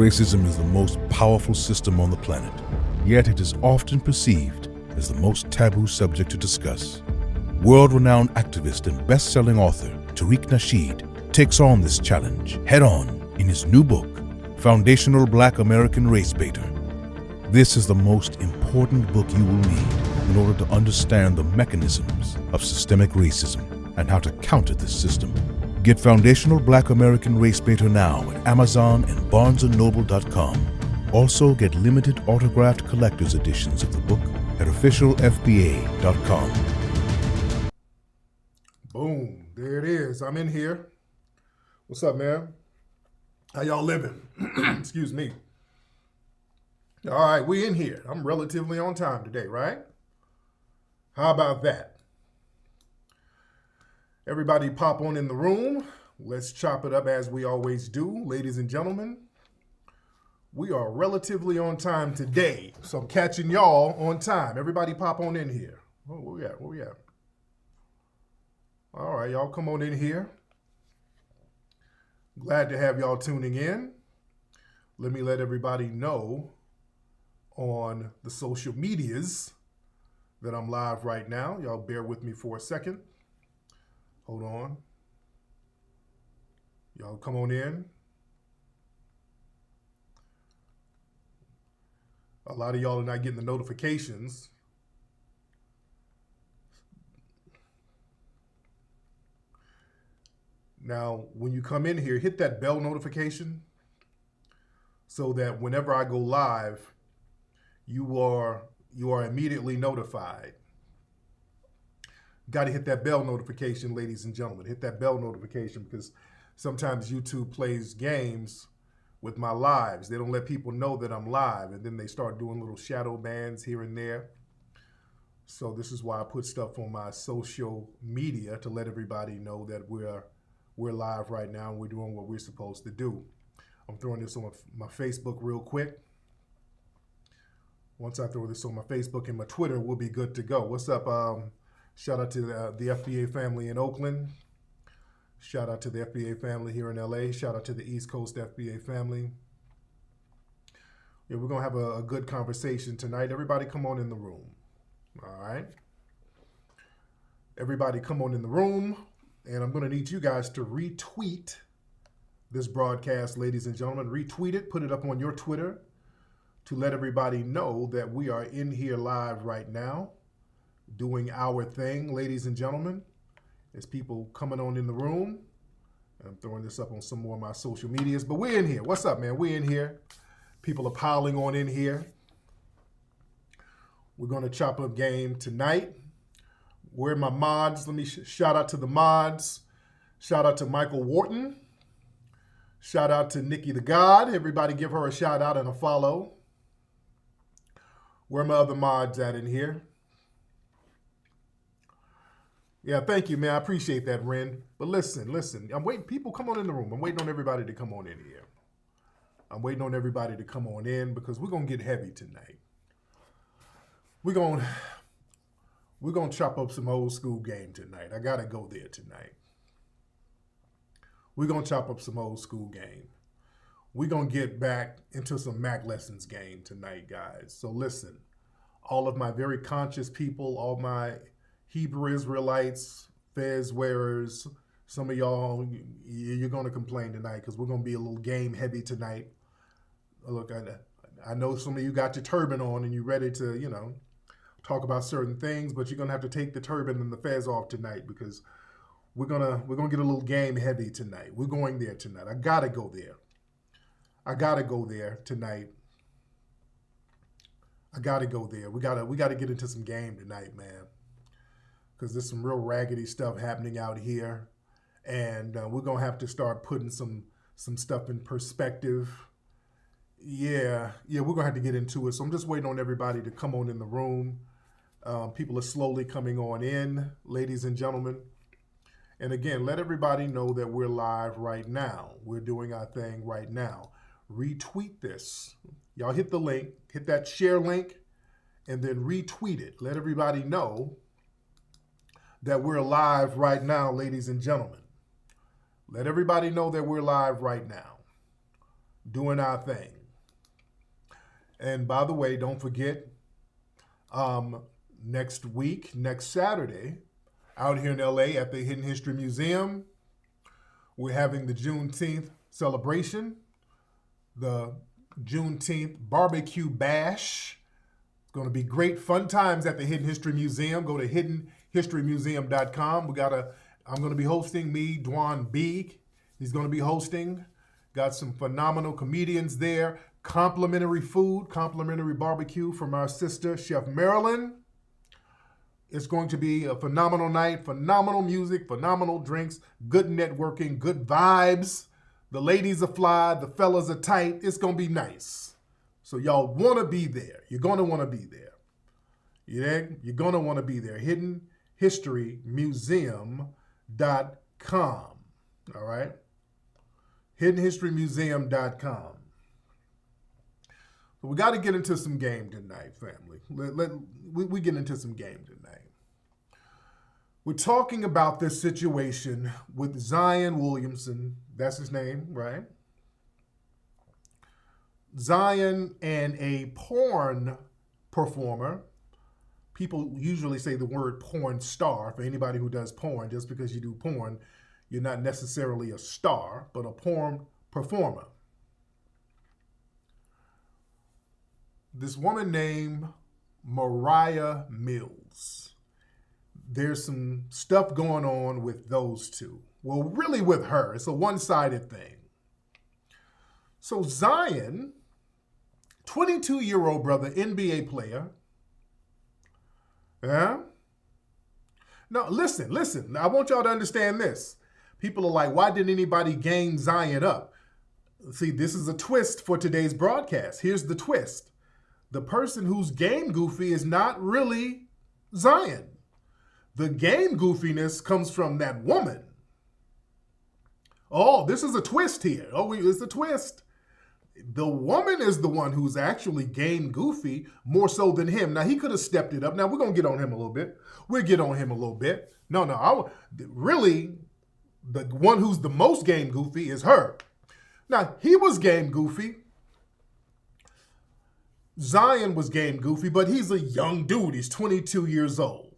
Racism is the most powerful system on the planet, yet it is often perceived as the most taboo subject to discuss. World-renowned activist and best-selling author Tariq Nasheed takes on this challenge head-on in his new book, Foundational Black American Race Baiter. This is the most important book you will need in order to understand the mechanisms of systemic racism and how to counter this system. Get Foundational Black American Race Baiter now at Amazon and BarnesandNoble.com. Also get limited autographed collector's editions of the book at officialfba.com. Boom, there it is. I'm in here. What's up, man? How y'all living? Excuse me. All right, we in here. I'm relatively on time today, right? How about that? Everybody pop on in the room. Let's chop it up as we always do. Ladies and gentlemen, we are relatively on time today. So I'm catching y'all on time. Everybody pop on in here. Oh, where we at? Where we at? All right, y'all come on in here. Glad to have y'all tuning in. Let me let everybody know on the social medias that I'm live right now. Y'all bear with me for a second. Hold on. Y'all come on in. A lot of y'all are not getting the notifications. Now, when you come in here, hit that bell notification so that whenever I go live, you are immediately notified. Got to hit that bell notification, ladies and gentlemen. Hit that bell notification because sometimes YouTube plays games with my lives. They don't let people know that I'm live, and then they start doing little shadow bans here and there. So this is why I put stuff on my social media to let everybody know that we're live right now and we're doing what we're supposed to do. I'm throwing this on my Facebook real quick. Once I throw this on my Facebook and my Twitter, we'll be good to go. What's up? Shout out to the FBA family in Oakland. Shout out to the FBA family here in LA. Shout out to the East Coast FBA family. Yeah, we're going to have a good conversation tonight. Everybody come on in the room. All right. Everybody come on in the room. And I'm going to need you guys to retweet this broadcast, ladies and gentlemen. Retweet it. Put it up on your Twitter to let everybody know that we are in here live right now, doing our thing, ladies and gentlemen. There's people coming on in the room. I'm throwing this up on some more of my social medias, but we're in here. What's up, man? We're in here. People are piling on in here. We're going to chop up game tonight. Where are my mods? Let me shout out to the mods. Shout out to Michael Wharton. Shout out to Nikki the God. Everybody give her a shout out and a follow. Where are my other mods at in here? Yeah, thank you, man. I appreciate that, Ren. But listen. I'm waiting. People come on in the room. I'm waiting on everybody to come on in here. I'm waiting on everybody to come on in because we're going to get heavy tonight. We're going to chop up some old school game tonight. I got to go there tonight. We're going to chop up some old school game. We're going to get back into some Mac lessons game tonight, guys. So listen, all of my very conscious people, all my Hebrew Israelites, Fez wearers, some of y'all, you're going to complain tonight because we're going to be a little game heavy tonight. Look, I know some of you got your turban on and you're ready to, talk about certain things, but you're going to have to take the turban and the Fez off tonight because we're going to get a little game heavy tonight. We're going there tonight. I got to go there. I got to go there tonight. I got to go there. We got to get into some game tonight, man. Because there's some real raggedy stuff happening out here. And we're going to have to start putting some stuff in perspective. Yeah, we're going to have to get into it. So I'm just waiting on everybody to come on in the room. People are slowly coming on in, ladies and gentlemen. And again, let everybody know that we're live right now. We're doing our thing right now. Retweet this. Y'all hit the link, hit that share link, and then retweet it. Let everybody know that we're live right now, ladies and gentlemen. Let everybody know that we're live right now. doing our thing. And by the way, don't forget, next week, next Saturday, out here in LA at the Hidden History Museum, we're having the Juneteenth celebration, the Juneteenth barbecue bash. It's going to be great fun times at the Hidden History Museum. Go to hiddenhistorymuseum.com. I'm going to be hosting, Dwan B. He's going to be hosting. Got some phenomenal comedians there. Complimentary food, complimentary barbecue from our sister, Chef Marilyn. It's going to be a phenomenal night, phenomenal music, phenomenal drinks, good networking, good vibes. The ladies are fly, the fellas are tight. It's going to be nice. So y'all want to be there. You're going to want to be there. You're going to want to be there. hiddenhistorymuseum.com. All right? hiddenhistorymuseum.com. We got to get into some game tonight, family. We get into some game tonight. We're talking about this situation with Zion Williamson. That's his name, right? Zion and a porn performer. People usually say the word porn star for anybody who does porn. Just because you do porn, you're not necessarily a star, but a porn performer. This woman named Mariah Mills. There's some stuff going on with those two. Well, really with her. It's a one-sided thing. So Zion, 22-year-old brother, NBA player. Yeah? Now, listen. I want y'all to understand this. People are like, why didn't anybody gang Zion up? See, this is a twist for today's broadcast. Here's the twist. The person who's game goofy is not really Zion. The game goofiness comes from that woman. Oh, this is a twist here. Oh, it's a twist. The woman is the one who's actually game goofy more so than him. Now, he could have stepped it up. Now, we're going to get on him a little bit. We'll get on him a little bit. Really, the one who's the most game goofy is her. Now, he was game goofy. Zion was game goofy, but he's a young dude. He's 22 years old.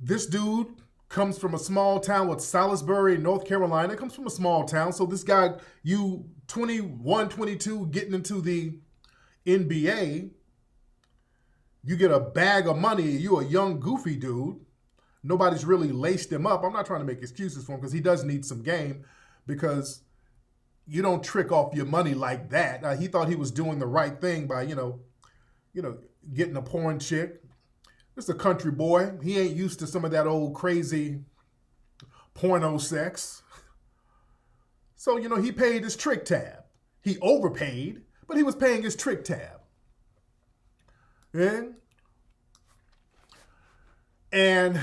This dude comes from a small town with Salisbury, North Carolina. Comes from a small town. So this guy, you 21, 22, getting into the NBA, you get a bag of money. You a young goofy dude. Nobody's really laced him up. I'm not trying to make excuses for him because he does need some game, because you don't trick off your money like that. He thought he was doing the right thing by, getting a porn chick. This is a country boy. He ain't used to some of that old crazy porno sex. So, he paid his trick tab. He overpaid, but he was paying his trick tab. Yeah? And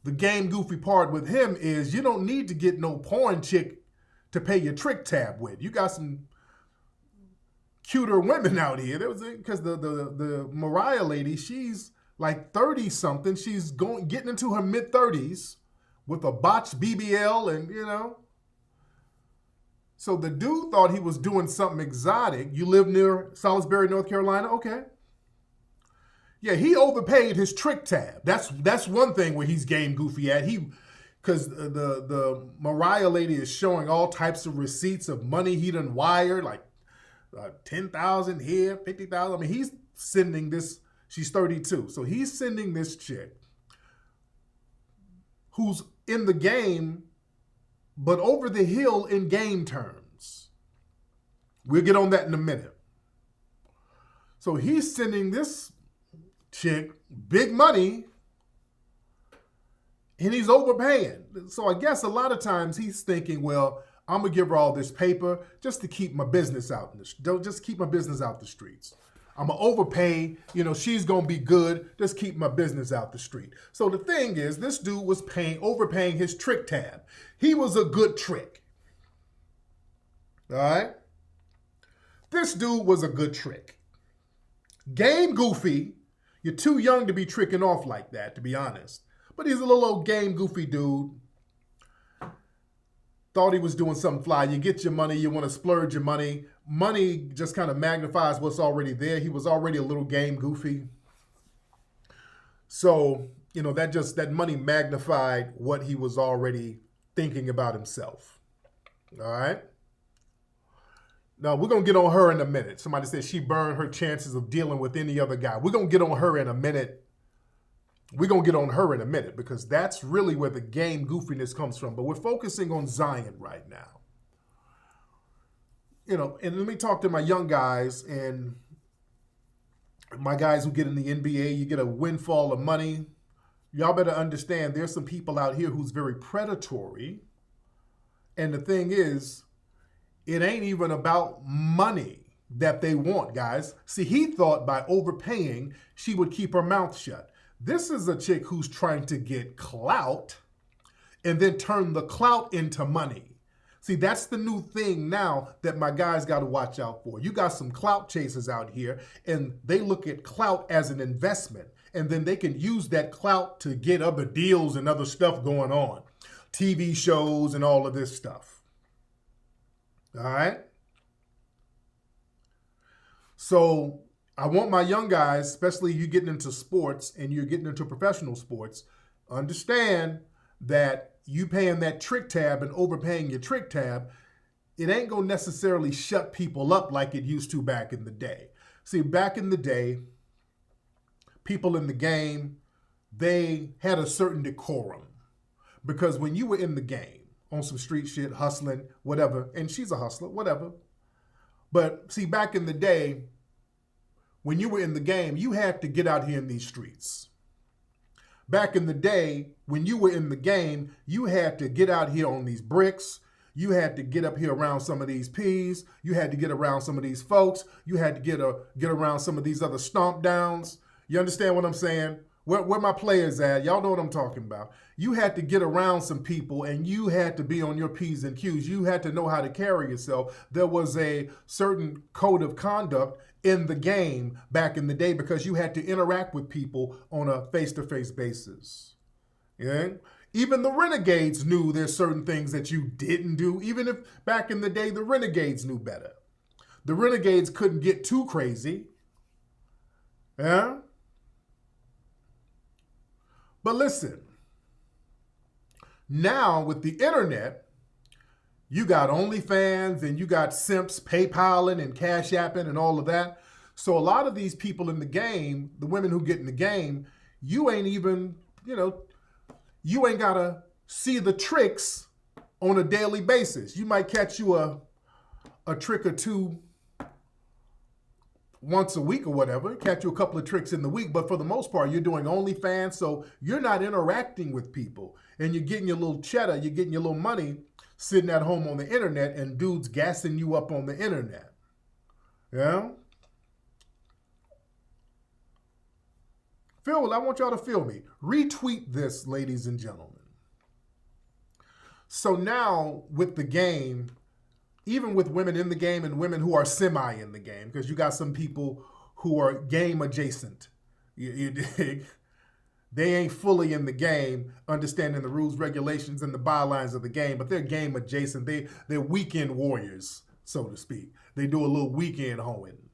the game goofy part with him is you don't need to get no porn chick to pay your trick tab with. You got some cuter women out here. There was because the Mariah lady, she's like 30 something. She's getting into her mid 30s with a botched BBL, and So the dude thought he was doing something exotic. You live near Salisbury, North Carolina? Okay. Yeah, he overpaid his trick tab. That's one thing where he's game goofy at. Because the Mariah lady is showing all types of receipts of money he done wired, like 10,000 here, 50,000. I mean, he's sending this. She's 32, so he's sending this chick who's in the game, but over the hill in game terms. We'll get on that in a minute. So he's sending this chick big money, and he's overpaying. So I guess a lot of times he's thinking, well, I'm gonna give her all this paper just to keep my business out just keep my business out the streets. I'm gonna overpay, she's gonna be good, just keep my business out the street. So the thing is, this dude was overpaying his trick tab. He was a good trick. All right? This dude was a good trick. Game goofy, you're too young to be tricking off like that, to be honest. But he's a little old game goofy dude. thought he was doing something fly. You get your money, you want to splurge your money. Money just kind of magnifies what's already there. He was already a little game goofy. So, that money magnified what he was already thinking about himself. All right? Now, we're going to get on her in a minute. Somebody said she burned her chances of dealing with any other guy. We're going to get on her in a minute. We're going to get on her in a minute because that's really where the game goofiness comes from. But we're focusing on Zion right now. And let me talk to my young guys and my guys who get in the NBA. You get a windfall of money. Y'all better understand there's some people out here who's very predatory. And the thing is, it ain't even about money that they want, guys. See, he thought by overpaying, she would keep her mouth shut. This is a chick who's trying to get clout and then turn the clout into money. See, that's the new thing now that my guys got to watch out for. You got some clout chasers out here, and they look at clout as an investment, and then they can use that clout to get other deals and other stuff going on, TV shows and all of this stuff. All right? So I want my young guys, especially you getting into sports and you're getting into professional sports, understand that you paying that trick tab and overpaying your trick tab, it ain't going to necessarily shut people up like it used to back in the day. See, back in the day, people in the game, they had a certain decorum. Because when you were in the game, on some street shit, hustling, whatever, and she's a hustler, whatever. But see, back in the day, when you were in the game, you had to get out here in these streets. Back in the day, when you were in the game, you had to get out here on these bricks. You had to get up here around some of these P's. You had to get around some of these folks. You had to get around some of these other stomp downs. You understand what I'm saying? Where my players at? Y'all know what I'm talking about. You had to get around some people and you had to be on your P's and Q's. You had to know how to carry yourself. There was a certain code of conduct in the game back in the day because you had to interact with people on a face-to-face basis. Yeah? Even the renegades knew there's certain things that you didn't do, even if back in the day the renegades knew better. The renegades couldn't get too crazy. Yeah? But listen, now with the internet, you got OnlyFans and you got simps PayPaling and CashApping and all of that. So a lot of these people in the game, the women who get in the game, you ain't even, you ain't got to see the tricks on a daily basis. You might catch you a trick or two once a week or whatever, catch you a couple of tricks in the week, but for the most part, you're doing OnlyFans, so you're not interacting with people, and you're getting your little cheddar, you're getting your little money sitting at home on the internet, and dudes gassing you up on the internet. Yeah? I want y'all to feel me. Retweet this, ladies and gentlemen. So now, with the game, even with women in the game and women who are semi in the game, because you got some people who are game adjacent. You dig? They ain't fully in the game, understanding the rules, regulations, and the bylines of the game, but they're game adjacent. They're weekend warriors, so to speak. They do a little weekend hoeing.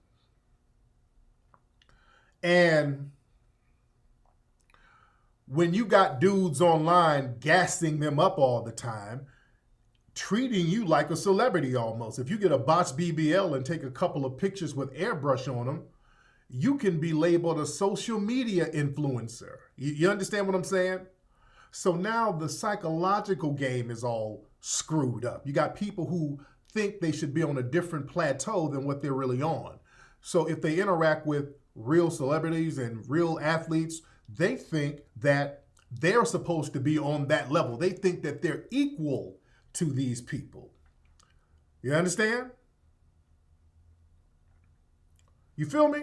And when you got dudes online gassing them up all the time, treating you like a celebrity almost. If you get a botched BBL and take a couple of pictures with airbrush on them, you can be labeled a social media influencer. You understand what I'm saying? So now the psychological game is all screwed up. You got people who think they should be on a different plateau than what they're really on. So if they interact with real celebrities and real athletes, they think that they're supposed to be on that level. They think that they're equal to these people. You understand? You feel me?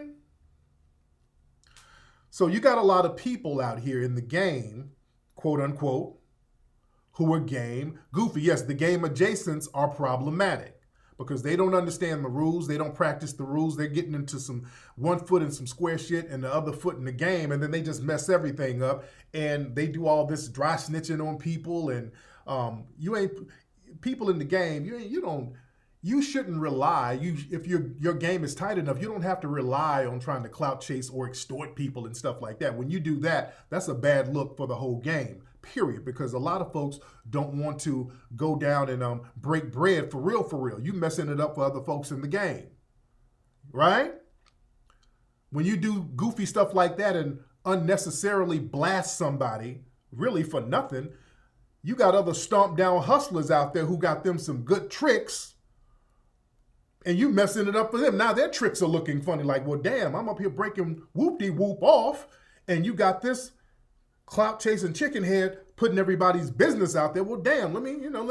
So you got a lot of people out here in the game, quote unquote, who are game goofy. Yes, the game adjacents are problematic because they don't understand the rules. They don't practice the rules. They're getting into some one foot in some square shit and the other foot in the game, and then they just mess everything up, and they do all this dry snitching on people, and people in the game, you shouldn't rely. If your game is tight enough, you don't have to rely on trying to clout chase or extort people and stuff like that. When you do that, that's a bad look for the whole game, period. Because a lot of folks don't want to go down and break bread for real, for real. You messing it up for other folks in the game, right? When you do goofy stuff like that and unnecessarily blast somebody, really for nothing, you got other stomp down hustlers out there who got them some good tricks, and you messing it up for them. Now their tricks are looking funny, like, well, damn, I'm up here breaking whoop-de-whoop off, and you got this clout chasing chicken head putting everybody's business out there. Well, damn, let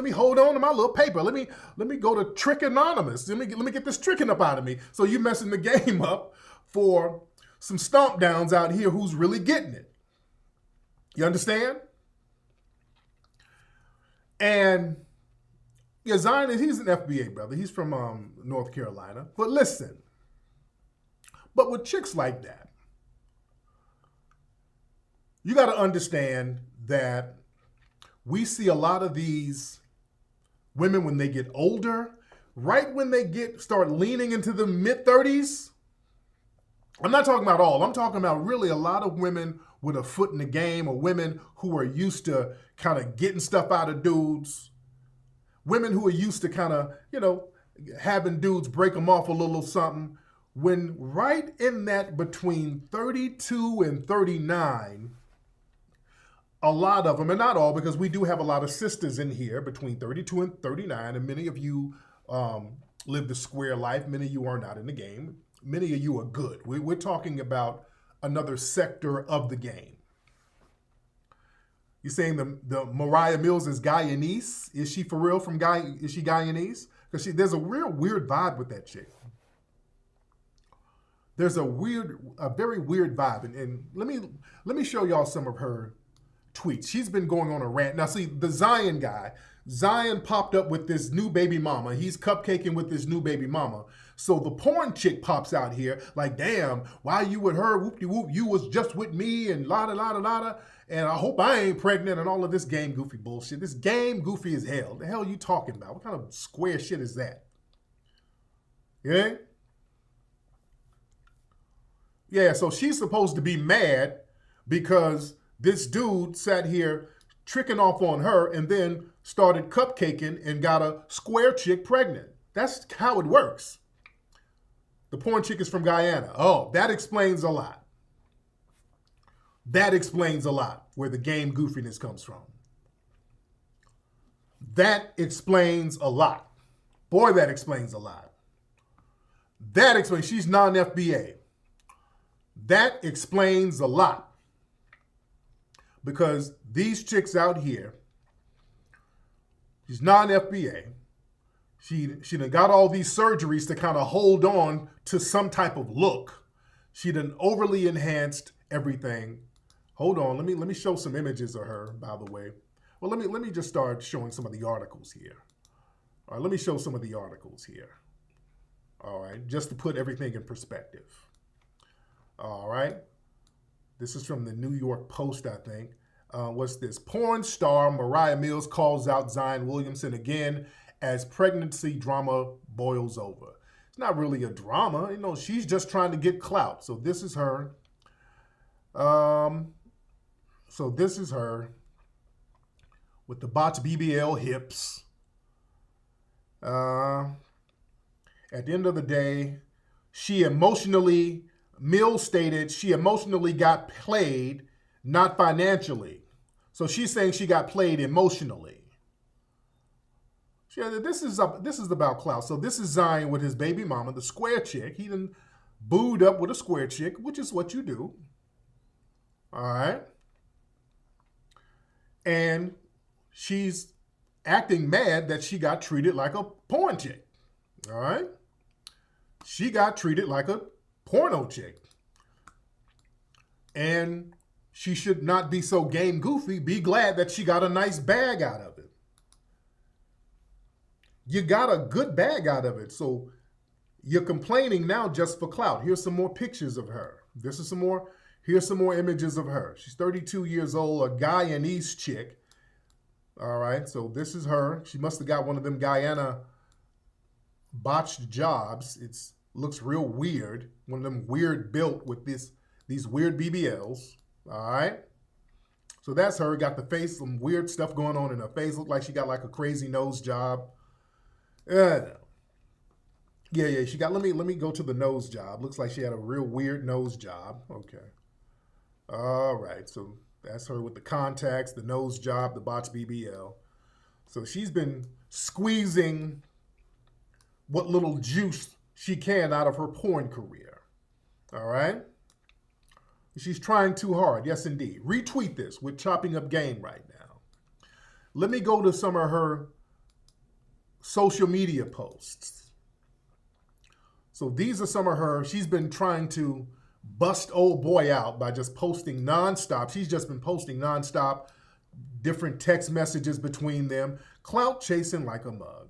me hold on to my little paper. Let me go to Trick Anonymous. Let me get this tricking up out of me. So you messing the game up for some stomp downs out here who's really getting it. You understand? And yeah, Zion, he's an FBA brother. He's from North Carolina. But listen, but with chicks like that, you got to understand that we see a lot of these women when they get older, right when they start leaning into the mid-30s. I'm not talking about all. I'm talking about really a lot of women with a foot in the game, or women who are used to kind of getting stuff out of dudes. Women who are used to kind of, having dudes break them off a little something. When right in that between 32 and 39, a lot of them, and not all, because we do have a lot of sisters in here between 32 and 39, and many of you live the square life. Many of you are not in the game. Many of you are good. We're talking about another sector of the game. You're saying the Mariah Mills is Guyanese? Is she for real is she Guyanese? Because there's a real weird vibe with that chick. There's a very weird vibe. And let me show y'all some of her tweets. She's been going on a rant. Now see, the Zion guy, Zion popped up with this new baby mama. He's cupcaking with this new baby mama. So the porn chick pops out here like, damn, why you with her? Whoop-de-whoop, you was just with me and la-da-la-da-la-da. And I hope I ain't pregnant and all of this game goofy bullshit. This game goofy as hell. The hell you talking about? What kind of square shit is that? Yeah? Yeah, so she's supposed to be mad because this dude sat here tricking off on her and then started cupcaking and got a square chick pregnant. That's how it works. The porn chick is from Guyana. Oh, that explains a lot. That explains a lot where the game goofiness comes from. That explains a lot. Boy, that explains a lot. That explains, she's non-FBA. That explains a lot. Because these chicks out here, she's non-FBA. She done got all these surgeries to kind of hold on to some type of look. She done overly enhanced everything. Hold on, let me show some images of her, by the way. Well, let me just start showing some of the articles here. All right, let me show some of the articles here. All right, just to put everything in perspective. All right, this is from the New York Post, I think. What's this? Porn star Mariah Mills calls out Zion Williamson again as pregnancy drama boils over. It's not really a drama. She's just trying to get clout. So this is her. This is her with the botched BBL hips. At the end of the day, Mills stated she emotionally got played, not financially. So she's saying she got played emotionally. This is about clout. So this is Zion with his baby mama, the square chick. He done booed up with a square chick, which is what you do. All right. And she's acting mad that she got treated like a porn chick. All right. She got treated like a porno chick. And she should not be so game goofy. Be glad that she got a nice bag out of it. You got a good bag out of it. So you're complaining now just for clout. Here's some more pictures of her. Here's some more images of her. She's 32 years old, a Guyanese chick. All right, so this is her. She must have got one of them Guyana botched jobs. It looks real weird. One of them weird built with these weird BBLs. All right. So that's her. Got the face, some weird stuff going on in her face. Looked like she got like a crazy nose job. Yeah, she got, let me go to the nose job. Looks like she had a real weird nose job. Okay. All right. So that's her with the contacts, the nose job, the botched BBL. So she's been squeezing what little juice she can out of her porn career. All right? She's trying too hard. Yes, indeed. Retweet this. We're chopping up game right now. Let me go to some of her social media posts. So these are some of her. She's been trying to bust old boy out by just posting nonstop. She's just been posting nonstop, different text messages between them. Clout chasing like a mug.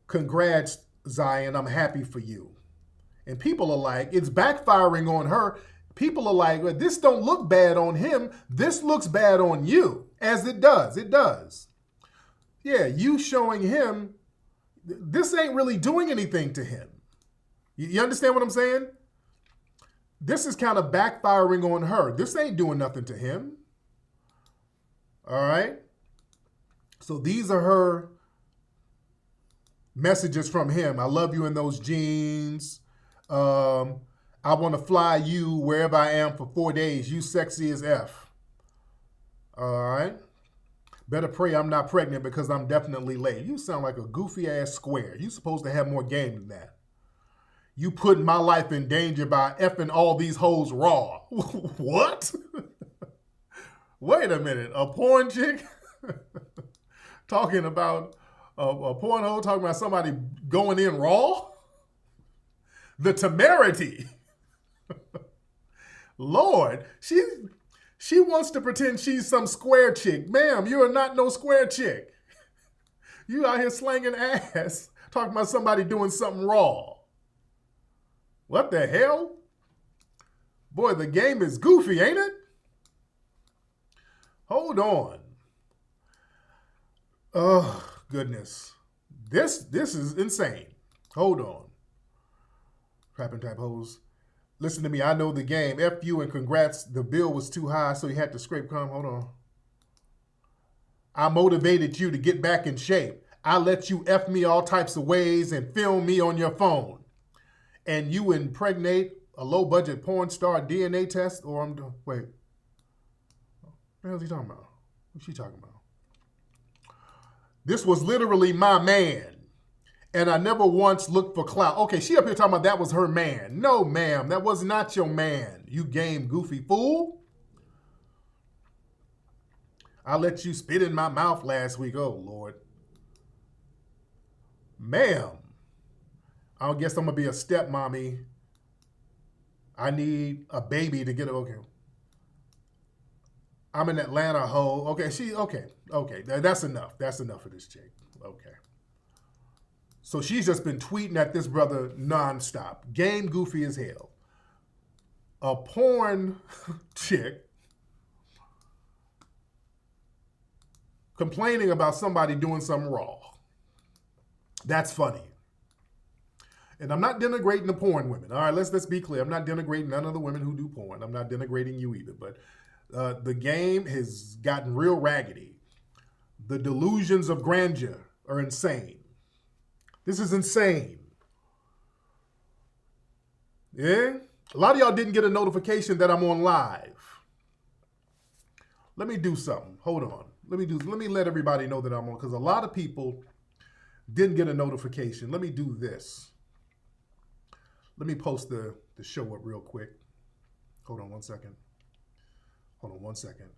Congrats, Zion. I'm happy for you. And people are like, it's backfiring on her. People are like, well, this don't look bad on him. This looks bad on you. As it does. It does. Yeah, you showing him, this ain't really doing anything to him. You understand what I'm saying? This is kind of backfiring on her. This ain't doing nothing to him. All right? So these are her messages from him. I love you in those jeans. I want to fly you wherever I am for 4 days. You sexy as F. All right? Better pray I'm not pregnant because I'm definitely late. You sound like a goofy ass square. You supposed to have more game than that. You putting my life in danger by effing all these hoes raw. What? Wait a minute. A porn chick talking about a porn hoe talking about somebody going in raw? The temerity. Lord, she wants to pretend she's some square chick. Ma'am, you are not no square chick. You out here slanging ass, talking about somebody doing something raw. What the hell? Boy, the game is goofy, ain't it? Hold on. Oh, goodness. This is insane. Hold on. Crapping type hoes. Listen to me. I know the game. F you and congrats. The bill was too high, so you had to scrape come. Hold on. I motivated you to get back in shape. I let you F me all types of ways and film me on your phone. And you impregnate a low-budget porn star DNA test, or I'm doing, wait. What the hell is he talking about? What's she talking about? This was literally my man. And I never once looked for clout. Okay, she up here talking about that was her man. No, ma'am, that was not your man. You game goofy fool. I let you spit in my mouth last week. Oh, Lord. Ma'am, I guess I'm going to be a stepmommy. I need a baby to get it. Okay. I'm in Atlanta, ho. Okay, okay. That's enough. That's enough of this chick. Okay. So she's just been tweeting at this brother nonstop. Game goofy as hell. A porn chick complaining about somebody doing something raw. That's funny. And I'm not denigrating the porn women. All right, let's be clear. I'm not denigrating none of the women who do porn. I'm not denigrating you either. But the game has gotten real raggedy. The delusions of grandeur are insane. This is insane. Yeah? A lot of y'all didn't get a notification that I'm on live. Let me do something. Hold on. Let me let everybody know that I'm on, because a lot of people didn't get a notification. Let me do this. Let me post the show up real quick. Hold on one second. Hold on 1 second.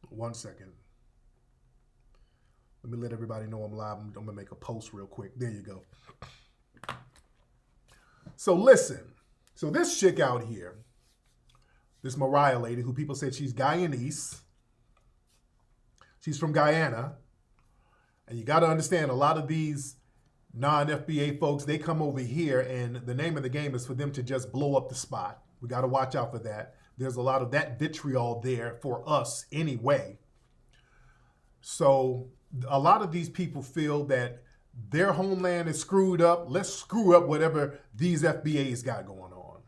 1 second. Let me let everybody know I'm live. I'm going to make a post real quick. There you go. So listen. So this chick out here, this Mariah lady, who people said she's Guyanese. She's from Guyana. And you got to understand, a lot of these non-FBA folks, they come over here, and the name of the game is for them to just blow up the spot. We got to watch out for that. There's a lot of that vitriol there for us anyway. So a lot of these people feel that their homeland is screwed up. Let's screw up whatever these FBAs got going on.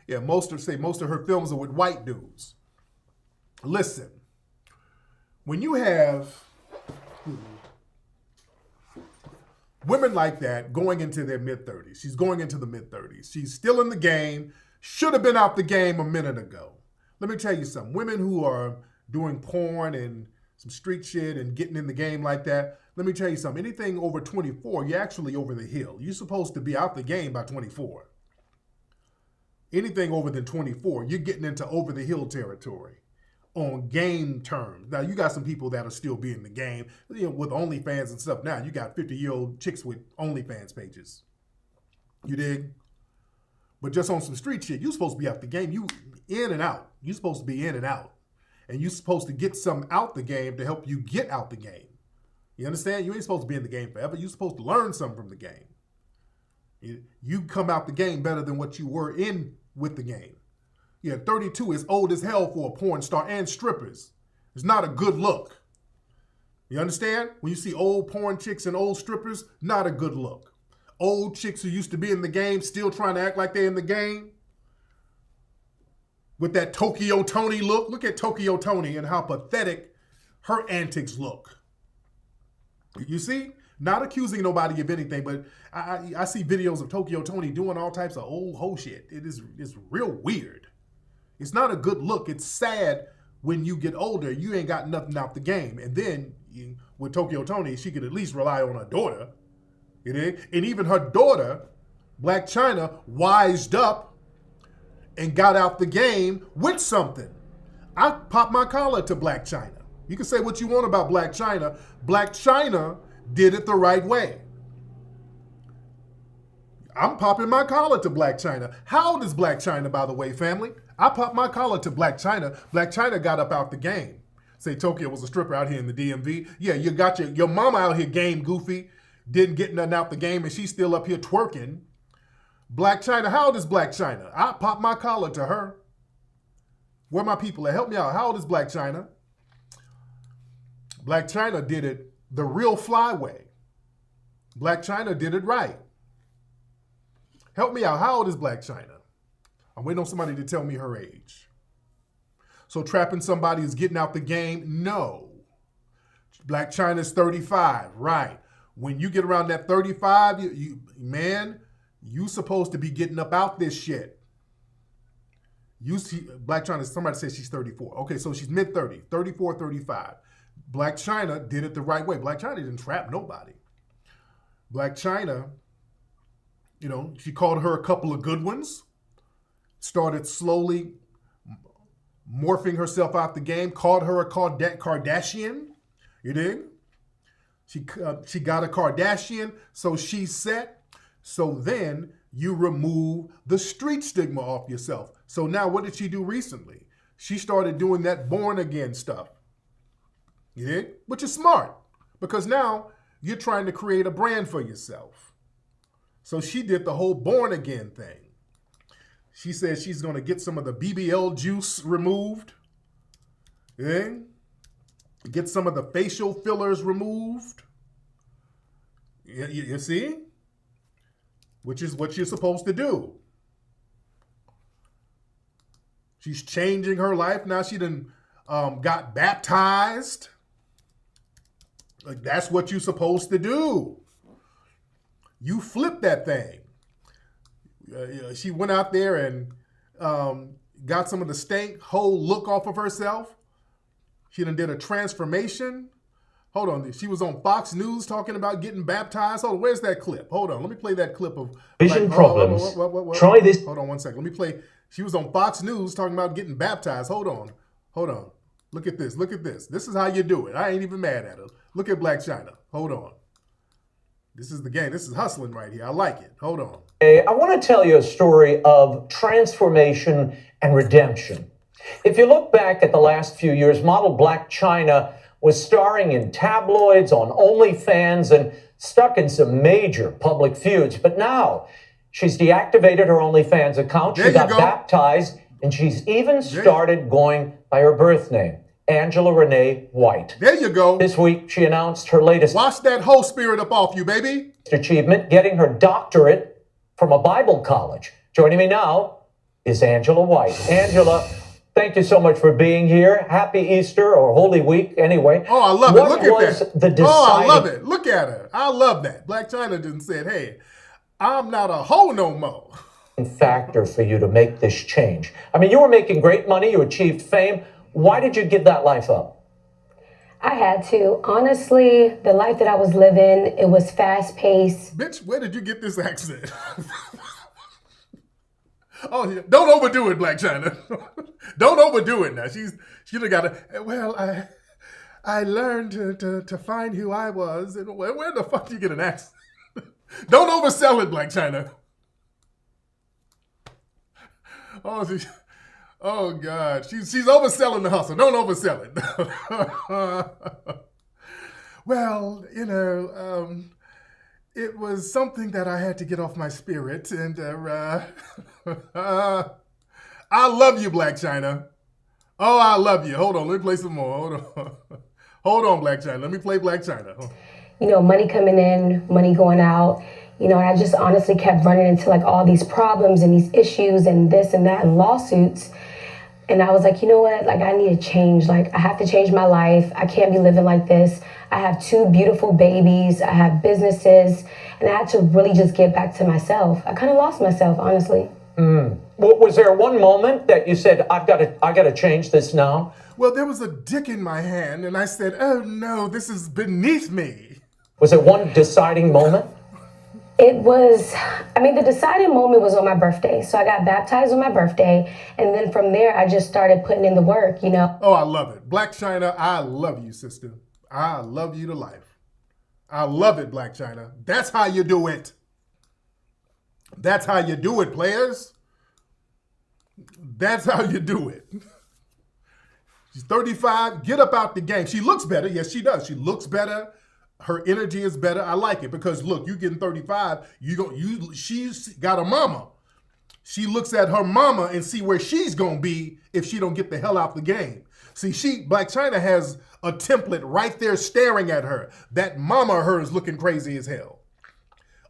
Yeah, most of her films are with white dudes. Listen, when you have women like that going into their mid-30s, she's going into the mid-30s. She's still in the game, should have been out the game a minute ago. Let me tell you something. Women who are doing porn and some street shit and getting in the game like that, let me tell you something. Anything over 24, you're actually over the hill. You're supposed to be out the game by 24. Anything over than 24, you're getting into over the hill territory on game terms. Now, you got some people that are still be in the game, you know, with OnlyFans and stuff. Now, you got 50-year-old chicks with OnlyFans pages. You dig? But just on some street shit, you're supposed to be out the game. You in and out. You're supposed to be in and out. And you're supposed to get some out the game to help you get out the game. You understand? You ain't supposed to be in the game forever. You're supposed to learn something from the game. You come out the game better than what you were in with the game. Yeah, 32 is old as hell for a porn star and strippers. It's not a good look. You understand? When you see old porn chicks and old strippers, not a good look. Old chicks who used to be in the game still trying to act like they're in the game. With that Tokyo Tony look. Look at Tokyo Tony and how pathetic her antics look. You see? Not accusing nobody of anything, but I see videos of Tokyo Tony doing all types of old ho shit. It's real weird. It's not a good look. It's sad when you get older, you ain't got nothing out the game. And then with Tokyo Tony, she could at least rely on her daughter. You know? And even her daughter, Blac Chyna, wised up and got out the game with something. I popped my collar to Blac Chyna. You can say what you want about Blac Chyna. Blac Chyna did it the right way. I'm popping my collar to Blac Chyna. How old is Blac Chyna, by the way, family? I popped my collar to Blac Chyna. Blac Chyna got up out the game. Say Tokyo was a stripper out here in the DMV. Yeah, you got your mama out here game goofy, didn't get nothing out the game, and she's still up here twerking. Blac Chyna, how old is Blac Chyna? I popped my collar to her. Where my people at? Help me out. How old is Blac Chyna? Blac Chyna did it the real fly way. Blac Chyna did it right. Help me out. How old is Blac Chyna? I'm waiting on somebody to tell me her age. So trapping somebody is getting out the game? No. Blac Chyna's 35, right. When you get around that 35, you supposed to be getting up out this shit. Blac Chyna, somebody says she's 34. Okay, so she's mid-30, 34, 35. Blac Chyna did it the right way. Blac Chyna didn't trap nobody. Blac Chyna, she called her a couple of good ones, started slowly morphing herself out the game, called her a Kardashian, you dig? She got a Kardashian, so she's set. So then you remove the street stigma off yourself. So now what did she do recently? She started doing that born again stuff. You dig? Which is smart, because now you're trying to create a brand for yourself. So she did the whole born again thing. She says she's going to get some of the BBL juice removed. Yeah? Get some of the facial fillers removed. You see? Which is what you're supposed to do. She's changing her life. Now she done got baptized. Like, that's what you're supposed to do. You flip that thing. She went out there and got some of the stank whole look off of herself. She done did a transformation. Hold on. She was on Fox News talking about getting baptized. Hold on. Where's that clip? Hold on. Let me play that clip of vision problems. Try this. Hold on 1 second. Let me play. She was on Fox News talking about getting baptized. Hold on. Look at this. Look at this. This is how you do it. I ain't even mad at her. Look at Blac Chyna. Hold on. This is the game. This is hustling right here. I like it. Hold on. I want to tell you a story of transformation and redemption. If you look back at the last few years, model Blac Chyna was starring in tabloids, on OnlyFans, and stuck in some major public feuds. But now she's deactivated her OnlyFans account. She got baptized And she's even started going by her birth name, Angela Renee White. There you go. This week, she announced her latest Wash that whole spirit up off you, baby. achievement, getting her doctorate from a Bible college. Joining me now is Angela White. Angela, thank you so much for being here. Happy Easter or Holy Week, anyway. Oh, I love it. Look at that. The deciding... Oh, I love it. Look at her. I love that. Blac Chyna didn't say, hey, I'm not a hoe no more. Factor for you to make this change. I mean, you were making great money. You achieved fame. Why did you give that life up? I had to. Honestly, the life that I was living, it was fast-paced. Bitch, where did you get this accent? Oh, yeah. Don't overdo it, Blac Chyna. Don't overdo it now. She's done got to, well, I learned to find who I was. And where the fuck do you get an accent? Don't oversell it, Blac Chyna. Oh God, she's overselling the hustle. Don't oversell it. Well, you know, it was something that I had to get off my spirit, and I love you, Blac Chyna. Oh, I love you. Hold on, let me play some more. Hold on, Blac Chyna. Let me play Blac Chyna. You know, money coming in, money going out. You know, and I just honestly kept running into like all these problems and these issues and this and that and lawsuits. And I was like, you know what? Like, I need to change. Like, I have to change my life. I can't be living like this. I have 2 beautiful babies. I have businesses. And I had to really just get back to myself. I kind of lost myself, honestly. Well, was there one moment that you said, I got to change this now? Well, there was a dick in my hand, and I said, oh no, this is beneath me. Was it one deciding moment? It was, I mean, the deciding moment was on my birthday. So I got baptized on my birthday. And then from there, I just started putting in the work, you know. Oh, I love it. Blac Chyna, I love you, sister. I love you to life. I love it, Blac Chyna. That's how you do it. That's how you do it, players. That's how you do it. She's 35. Get up out the game. She looks better. Yes, she does. She looks better. Her energy is better. I like it because look, you getting 35. She's got a mama. She looks at her mama and see where she's gonna be if she don't get the hell out the game. See, Blac Chyna has a template right there staring at her. That mama of hers looking crazy as hell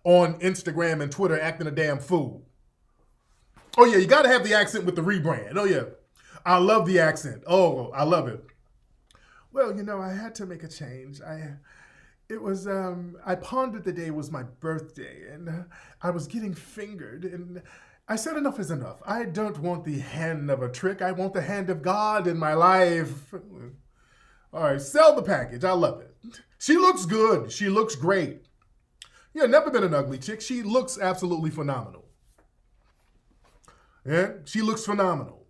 on Instagram and Twitter, acting a damn fool. Oh yeah, you gotta have the accent with the rebrand. Oh yeah, I love the accent. Oh, I love it. Well, you know, I had to make a change. I pondered the day was my birthday, and I was getting fingered, and I said enough is enough. I don't want the hand of a trick. I want the hand of God in my life. All right, sell the package. I love it. She looks good. She looks great. Yeah, never been an ugly chick. She looks absolutely phenomenal. Yeah, she looks phenomenal.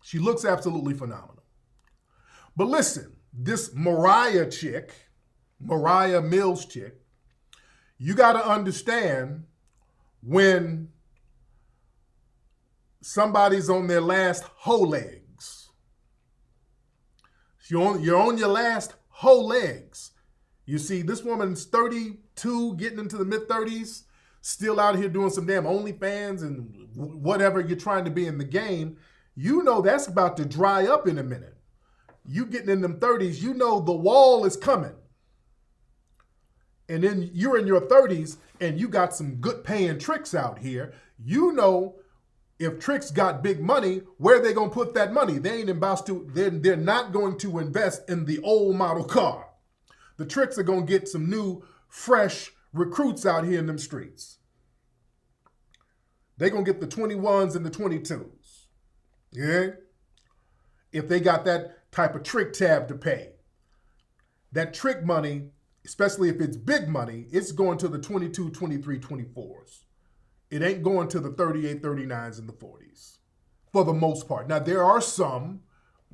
She looks absolutely phenomenal. But listen, this Mariah Mills chick, you got to understand when somebody's on their last hoe legs. You're on your last hoe legs. You see, this woman's 32, getting into the mid-30s, still out here doing some damn OnlyFans and whatever you're trying to be in the game. You know that's about to dry up in a minute. You getting in them 30s, you know the wall is coming. And then you're in your 30s and you got some good paying tricks out here. You know, if tricks got big money, where they gonna put that money? They ain't about to, they're not going to invest in the old model car. The tricks are gonna get some new, fresh recruits out here in them streets. They're gonna get the 21s and the 22s. Yeah? If they got that type of trick tab to pay. That trick money, especially if it's big money, it's going to the 22, 23, 24s. It ain't going to the 38, 39s, and the 40s, for the most part. Now, there are some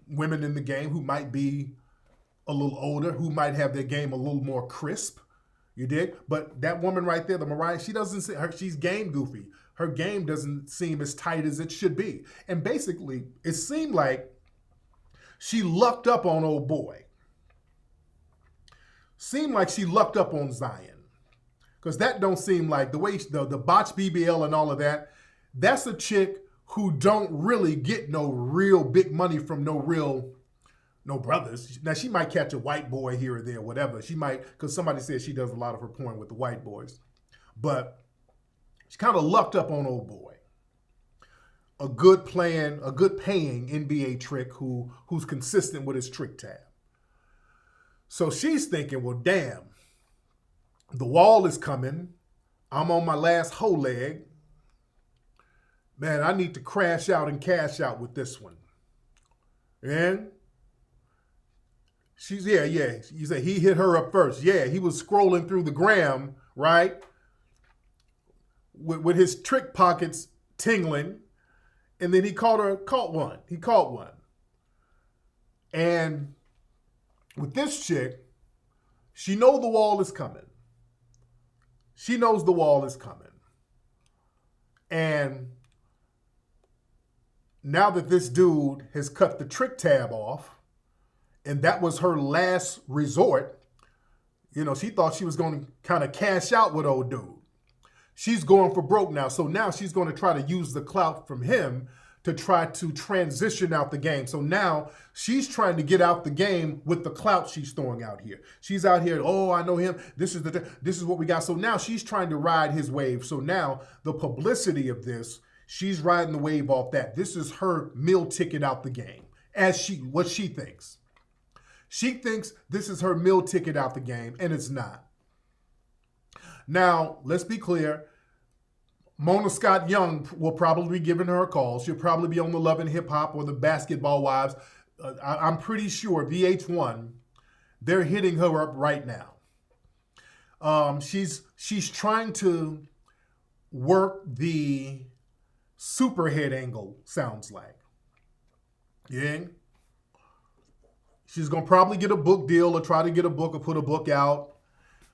women in the game who might be a little older, who might have their game a little more crisp, you dig? But that woman right there, the Mariah, she's game goofy. Her game doesn't seem as tight as it should be. And basically, it seemed like she lucked up on old boy. Seemed like she lucked up on Zion. Because that don't seem like the way, the botch BBL and all of that, that's a chick who don't really get no real big money from no brothers. Now, she might catch a white boy here or there, whatever. She might, because somebody says she does a lot of her porn with the white boys. But she kind of lucked up on old boy. A good paying NBA trick who's consistent with his trick tab. So she's thinking, well, damn, the wall is coming. I'm on my last hoe leg. Man, I need to crash out and cash out with this one. And she's, yeah. You say he hit her up first. Yeah, he was scrolling through the gram, right? With his trick pockets tingling. And then he caught one. And with this chick, she knows the wall is coming. And now that this dude has cut the trick tab off, and that was her last resort, she thought she was going to kind of cash out with old dude. She's going for broke now. So now she's going to try to use the clout from him to try to transition out the game. So now she's trying to get out the game with the clout she's throwing out here. She's out here, oh, I know him. This is what we got. So now she's trying to ride his wave. So now the publicity of this, she's riding the wave off that. This is her meal ticket out the game, what she thinks. She thinks this is her meal ticket out the game, and it's not. Now, let's be clear. Mona Scott Young will probably be giving her a call. She'll probably be on the Love and Hip Hop or the Basketball Wives. I'm pretty sure VH1, they're hitting her up right now. She's trying to work the superhead angle, sounds like. Yeah. She's going to probably get a book deal or try to get a book or put a book out.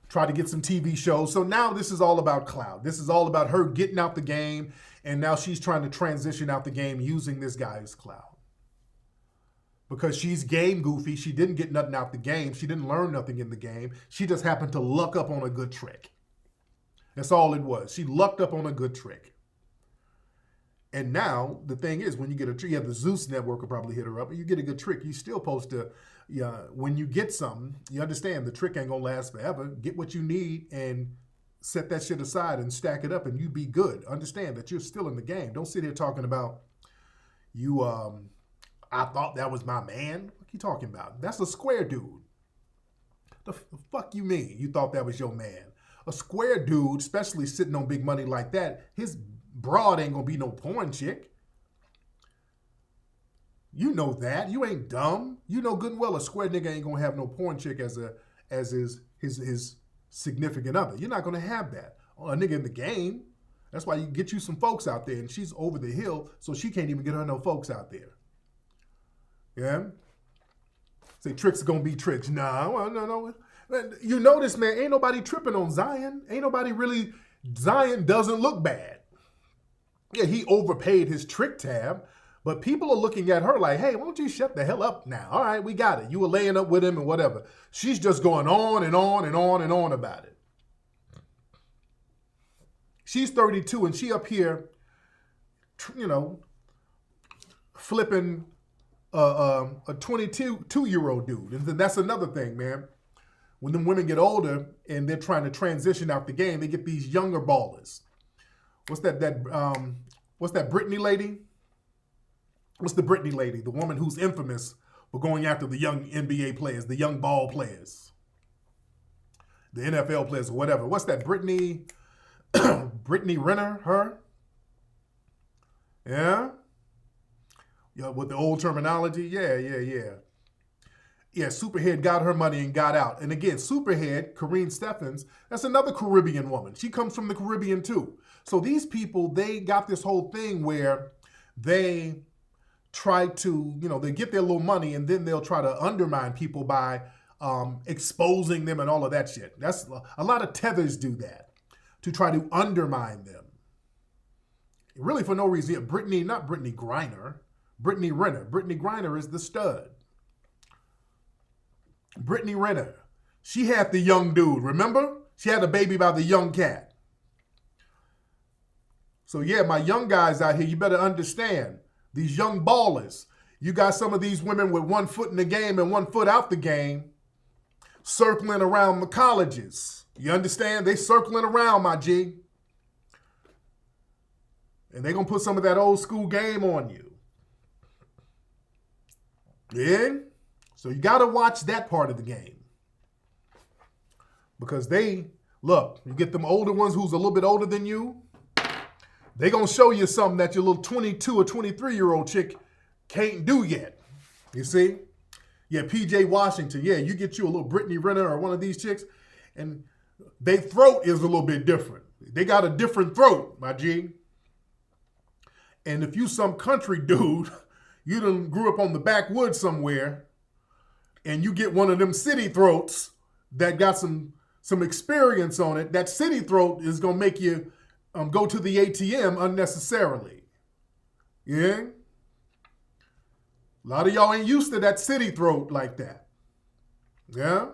Try to get some TV shows. So now this is all about clout. This is all about her getting out the game, and now she's trying to transition out the game using this guy's clout. Because she's game goofy. She didn't get nothing out the game. She didn't learn nothing in the game. She just happened to luck up on a good trick. That's all it was. She lucked up on a good trick. And now the thing is, when you get a trick, the Zeus Network will probably hit her up, but you get a good trick, you still supposed to, when you get something, you understand the trick ain't gonna last forever. Get what you need and set that shit aside and stack it up and you be good. Understand that you're still in the game. Don't sit here talking about I thought that was my man. What you talking about? That's a square dude. The fuck you mean you thought that was your man? A square dude, especially sitting on big money like that, his broad ain't gonna be no porn chick. You know that. You ain't dumb. You know good and well a square nigga ain't gonna have no porn chick as his significant other. You're not gonna have that. A nigga in the game. That's why you get you some folks out there, and she's over the hill, so she can't even get her no folks out there. Yeah? Say tricks are gonna be tricks. Nah, no. You notice, man, ain't nobody tripping on Zion. Ain't nobody really, Zion doesn't look bad. Yeah, he overpaid his trick tab, but people are looking at her like, hey, why don't you shut the hell up now? All right, we got it. You were laying up with him and whatever. She's just going on and on and on and on about it. She's 32 and she up here, flipping a 22-year-old dude. And that's another thing, man. When them women get older and they're trying to transition out the game, they get these younger ballers. What's that Britney lady? What's the Britney lady? The woman who's infamous for going after the young NBA players, the young ball players, the NFL players, or whatever. What's that Britney Renner, her? Yeah? Yeah, with the old terminology? Yeah. Yeah, Superhead got her money and got out. And again, Superhead, Kareen Steffens, that's another Caribbean woman. She comes from the Caribbean too. So these people, they got this whole thing where they try to, they get their little money and then they'll try to undermine people by exposing them and all of that shit. That's a lot of tethers do that to try to undermine them. Really for no reason. Not Brittany Griner, Brittany Renner. Brittany Griner is the stud. Brittany Renner. She had the young dude, remember? She had a baby by the young cat. So yeah, my young guys out here, you better understand. These young ballers, you got some of these women with 1 foot in the game and 1 foot out the game, circling around the colleges. You understand? They circling around, my G. And they gonna put some of that old school game on you. Yeah? So you gotta watch that part of the game. Because look, you get them older ones who's a little bit older than you, they gonna show you something that your little 22 or 23-year-old chick can't do yet. You see? Yeah, PJ Washington. Yeah, you get you a little Brittany Renner or one of these chicks, and their throat is a little bit different. They got a different throat, my G. And if you some country dude, you done grew up on the backwoods somewhere, and you get one of them city throats that got some experience on it, that city throat is gonna make you go to the ATM unnecessarily. Yeah? A lot of y'all ain't used to that city throat like that. Yeah?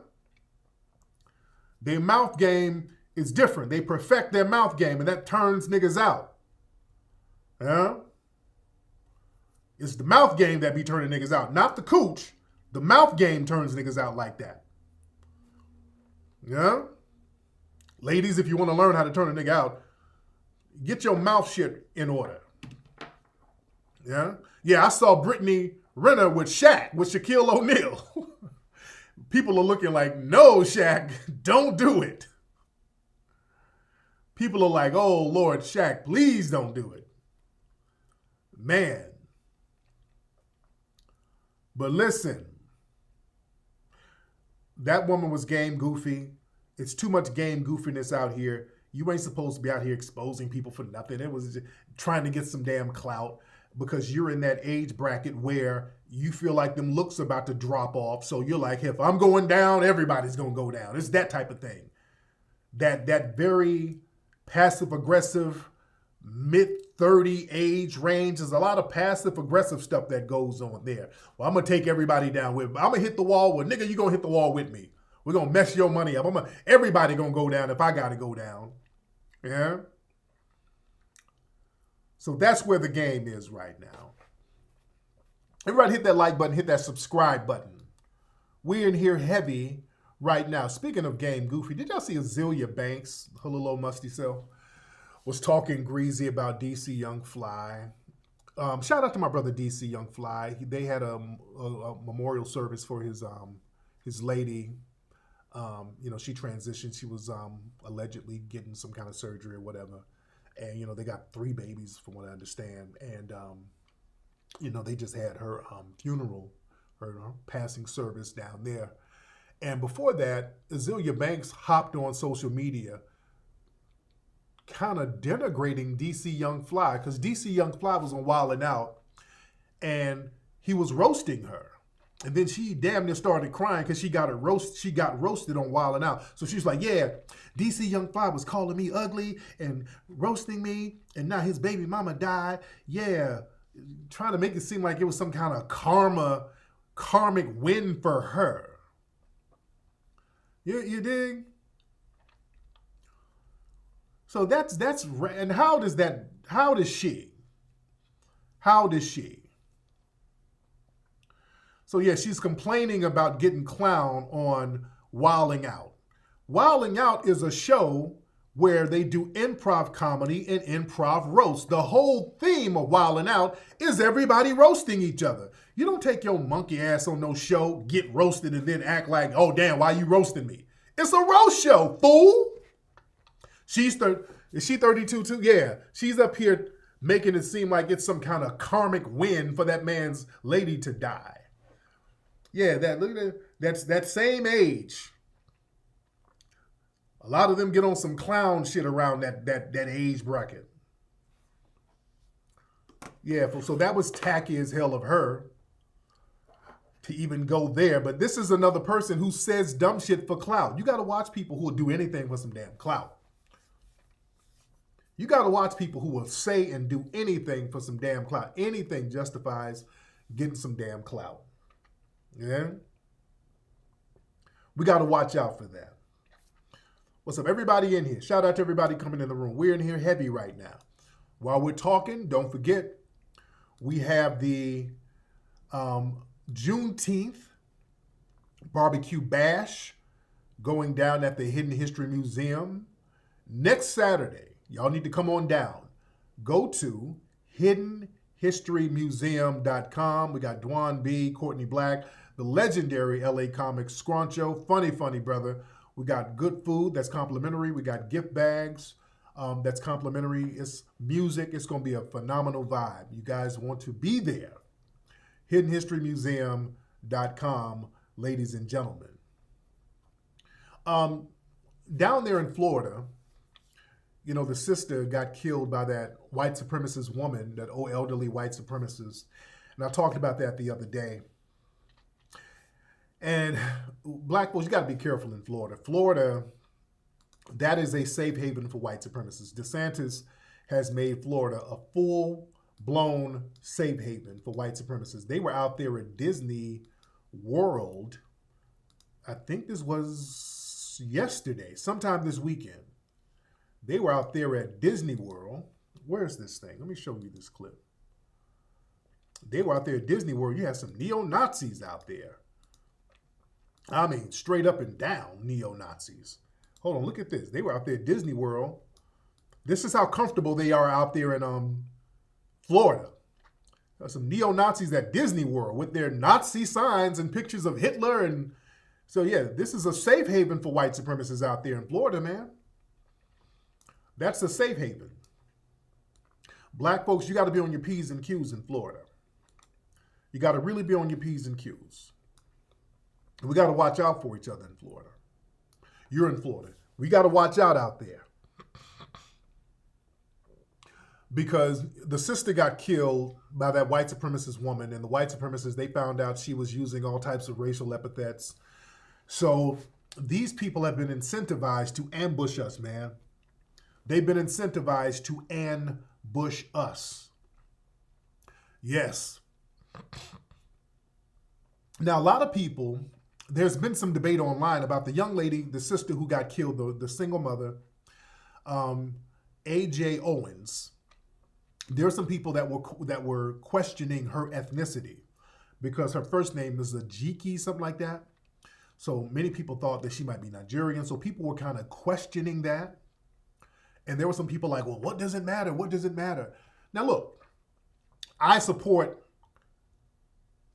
Their mouth game is different. They perfect their mouth game, and that turns niggas out. Yeah? It's the mouth game that be turning niggas out, not the cooch. The mouth game turns niggas out like that. Yeah? Ladies, if you want to learn how to turn a nigga out, get your mouth shit in order. Yeah? Yeah, I saw Brittany Renner with Shaq, with Shaquille O'Neal. People are looking like, no, Shaq, don't do it. People are like, oh, Lord, Shaq, please don't do it. Man. But listen, that woman was game goofy. It's too much game goofiness out here. You ain't supposed to be out here exposing people for nothing. It was just trying to get some damn clout because you're in that age bracket where you feel like them looks about to drop off. So you're like, if I'm going down, everybody's going to go down. It's that type of thing. That very passive-aggressive, mid-30 age range. There's a lot of passive-aggressive stuff that goes on there. Well, I'm going to take everybody down with me. I'm going to hit the wall. Well, nigga, you're going to hit the wall with me. We're going to mess your money up. Everybody going to go down if I got to go down. Yeah? So that's where the game is right now. Everybody hit that like button, hit that subscribe button. We're in here heavy right now. Speaking of game goofy, did y'all see Azealia Banks, her little old musty self, was talking greasy about DC Young Fly? Shout out to my brother DC Young Fly. They had a memorial service for his lady. She transitioned. She was allegedly getting some kind of surgery or whatever. And, they got 3 babies from what I understand. And, they just had her funeral, her passing service down there. And before that, Azealia Banks hopped on social media kind of denigrating DC Young Fly because DC Young Fly was on Wildin' Out and he was roasting her. And then she damn near started crying because she got roasted on Wildin' Out. So she's like, yeah, DC Young Fly was calling me ugly and roasting me, and now his baby mama died. Yeah, trying to make it seem like it was some kind of karmic win for her. You dig? So that's and how does she? So yeah, she's complaining about getting clowned on Wilding Out. Wilding Out is a show where they do improv comedy and improv roast. The whole theme of Wilding Out is everybody roasting each other. You don't take your monkey ass on no show, get roasted, and then act like, oh damn, why you roasting me? It's a roast show, fool. Is she 32 too? Yeah, she's up here making it seem like it's some kind of karmic win for that man's lady to die. Yeah, look at that's that same age. A lot of them get on some clown shit around that age bracket. Yeah, so that was tacky as hell of her to even go there. But this is another person who says dumb shit for clout. You got to watch people who will do anything for some damn clout. You got to watch people who will say and do anything for some damn clout. Anything justifies getting some damn clout. Yeah? We got to watch out for that. What's up, everybody in here? Shout out to everybody coming in the room. We're in here heavy right now. While we're talking, don't forget, we have the Juneteenth barbecue bash going down at the Hidden History Museum next Saturday. Y'all need to come on down. Go to hiddenhistorymuseum.com. We got Dwan B, Courtney Black, the legendary LA Comics Scruncho, funny brother. We got good food that's complimentary. We got gift bags that's complimentary. It's music. It's going to be a phenomenal vibe. You guys want to be there. hiddenhistorymuseum.com, ladies and gentlemen. Down there in Florida, you know, the sister got killed by that white supremacist woman, that old elderly white supremacist. And I talked about that the other day. And black folks, you got to be careful in Florida. Florida, that is a safe haven for white supremacists. DeSantis has made Florida a full-blown safe haven for white supremacists. They were out there at Disney World. I think this was yesterday, sometime this weekend. They were out there at Disney World. Where's this thing? Let me show you this clip. They were out there at Disney World. You had some neo-Nazis out there. I mean, straight up and down neo-Nazis. Hold on, look at this. They were out there at Disney World. This is how comfortable they are out there in Florida. There's some neo-Nazis at Disney World with their Nazi signs and pictures of Hitler. And so, yeah, this is a safe haven for white supremacists out there in Florida, man. That's a safe haven. Black folks, you got to be on your P's and Q's in Florida. You got to really be on your P's and Q's. We got to watch out for each other in Florida. You're in Florida. We got to watch out there. Because the sister got killed by that white supremacist woman, and the white supremacists, they found out she was using all types of racial epithets. So these people have been incentivized to ambush us, man. They've been incentivized to ambush us. Yes. Now, a lot of people, there's been some debate online about the young lady, the sister who got killed, the single mother, A.J. Owens. There are some people that were questioning her ethnicity because her first name is Ajiki, something like that. So many people thought that she might be Nigerian. So people were kind of questioning that. And there were some people like, well, what does it matter? What does it matter? Now, look, I support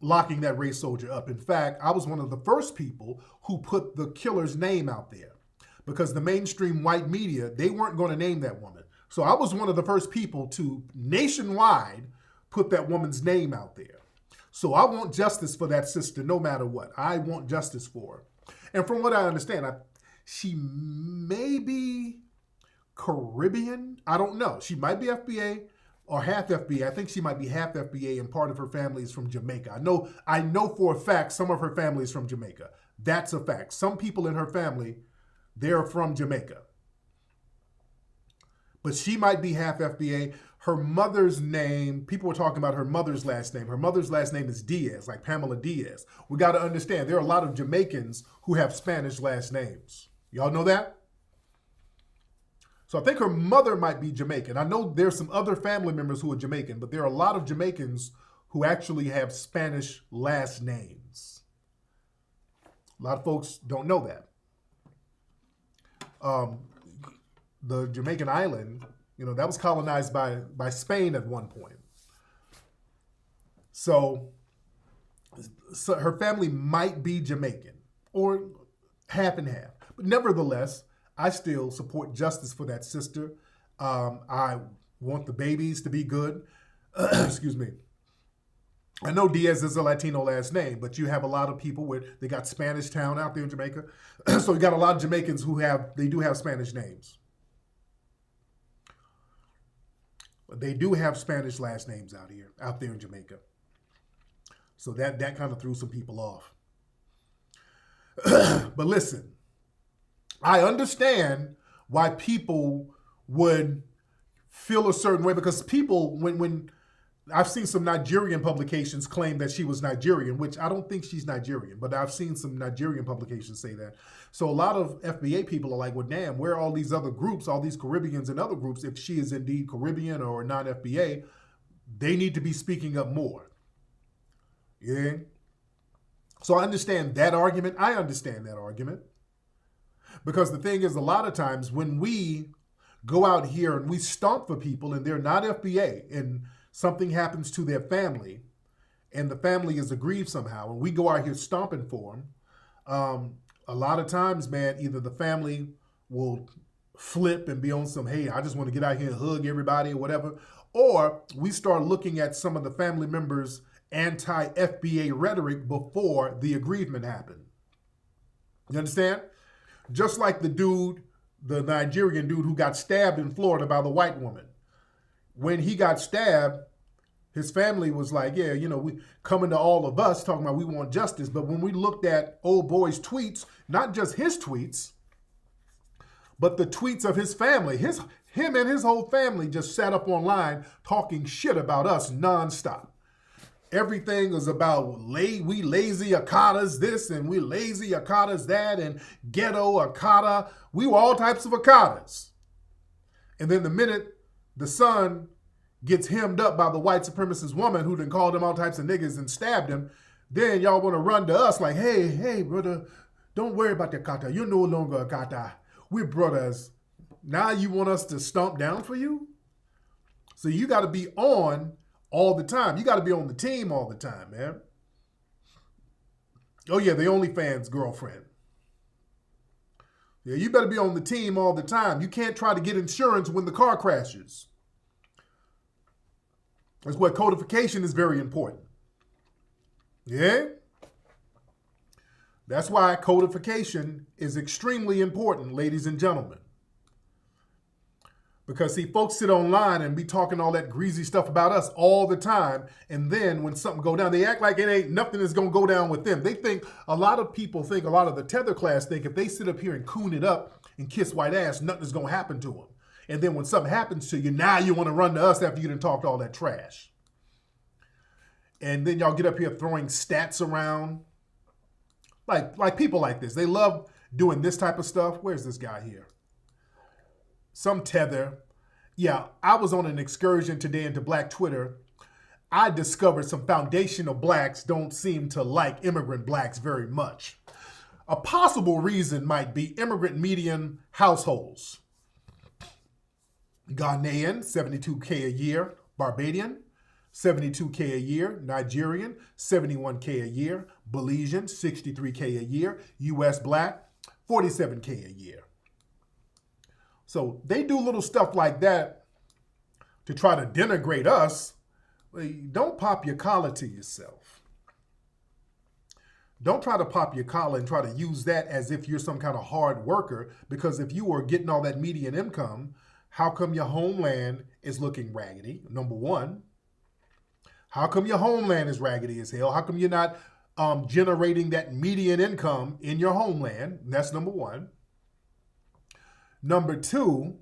locking that race soldier up. In fact, I was one of the first people who put the killer's name out there because the mainstream white media, they weren't going to name that woman. So I was one of the first people to nationwide put that woman's name out there. So I want justice for that sister no matter what. I want justice for her. And from what I understand, she may be Caribbean. I don't know. She might be FBA or half FBA. I think she might be half FBA and part of her family is from Jamaica. I know for a fact some of her family is from Jamaica. That's a fact. Some people in her family, they're from Jamaica. But she might be half FBA. Her mother's name, people were talking about her mother's last name. Her mother's last name is Diaz, like Pamela Diaz. We got to understand, there are a lot of Jamaicans who have Spanish last names. Y'all know that? So I think her mother might be Jamaican. I know there's some other family members who are Jamaican, but there are a lot of Jamaicans who actually have Spanish last names. A lot of folks don't know that. The Jamaican island, that was colonized by Spain at one point. So her family might be Jamaican or half and half. But nevertheless, I still support justice for that sister. I want the babies to be good. Excuse me. I know Diaz is a Latino last name, but you have a lot of people where they got Spanish Town out there in Jamaica. So you got a lot of Jamaicans who they do have Spanish names. They do have Spanish last names out there in Jamaica. So that kind of threw some people off. But listen, I understand why people would feel a certain way because people, when I've seen some Nigerian publications claim that she was Nigerian, which I don't think she's Nigerian, but I've seen some Nigerian publications say that. So a lot of FBA people are like, well, damn, where are all these other groups, all these Caribbeans and other groups, if she is indeed Caribbean or non-FBA, they need to be speaking up more. Yeah. So I understand that argument. I understand that argument. Because the thing is, a lot of times when we go out here and we stomp for people and they're not FBA and something happens to their family and the family is aggrieved somehow and we go out here stomping for them, a lot of times, man, either the family will flip and be on some, hey, I just want to get out here and hug everybody or whatever, or we start looking at some of the family members' anti-FBA rhetoric before the aggrievement happened. You understand? Just like the Nigerian dude who got stabbed in Florida by the white woman. When he got stabbed, his family was like, yeah, you know, we coming to all of us talking about we want justice. But when we looked at old boy's tweets, not just his tweets, but the tweets of his family, him and his whole family just sat up online talking shit about us nonstop. Everything was about we lazy Akatas this and we lazy Akatas that and ghetto Akata. We were all types of Akatas. And then the minute the son gets hemmed up by the white supremacist woman who done called him all types of niggas and stabbed him, then y'all want to run to us like, hey, brother, don't worry about the Akata. You're no longer Akata. We're brothers. Now you want us to stomp down for you? So you got to be on all the time. You got to be on the team all the time, man. Oh, yeah, the OnlyFans girlfriend. Yeah, you better be on the team all the time. You can't try to get insurance when the car crashes. That's why codification is very important. Yeah? That's why codification is extremely important, ladies and gentlemen. Because, see, folks sit online and be talking all that greasy stuff about us all the time. And then when something go down, they act like it ain't nothing is going to go down with them. They think, a lot of people think, a lot of the tether class think if they sit up here and coon it up and kiss white ass, nothing is going to happen to them. And then when something happens to you, now you want to run to us after you done talked all that trash. And then y'all get up here throwing stats around. Like people like this. They love doing this type of stuff. Where's this guy here? Some tether. Yeah, I was on an excursion today into Black Twitter. I discovered some foundational blacks don't seem to like immigrant blacks very much. A possible reason might be immigrant median households. Ghanaian, 72K a year. Barbadian, 72K a year. Nigerian, 71K a year. Belizean, 63K a year. US black, 47K a year. So they do little stuff like that to try to denigrate us. Don't pop your collar to yourself. Don't try to pop your collar and try to use that as if you're some kind of hard worker, because if you are getting all that median income, how come your homeland is looking raggedy? Number one. How come your homeland is raggedy as hell? How come you're not generating that median income in your homeland? That's number one. Number two,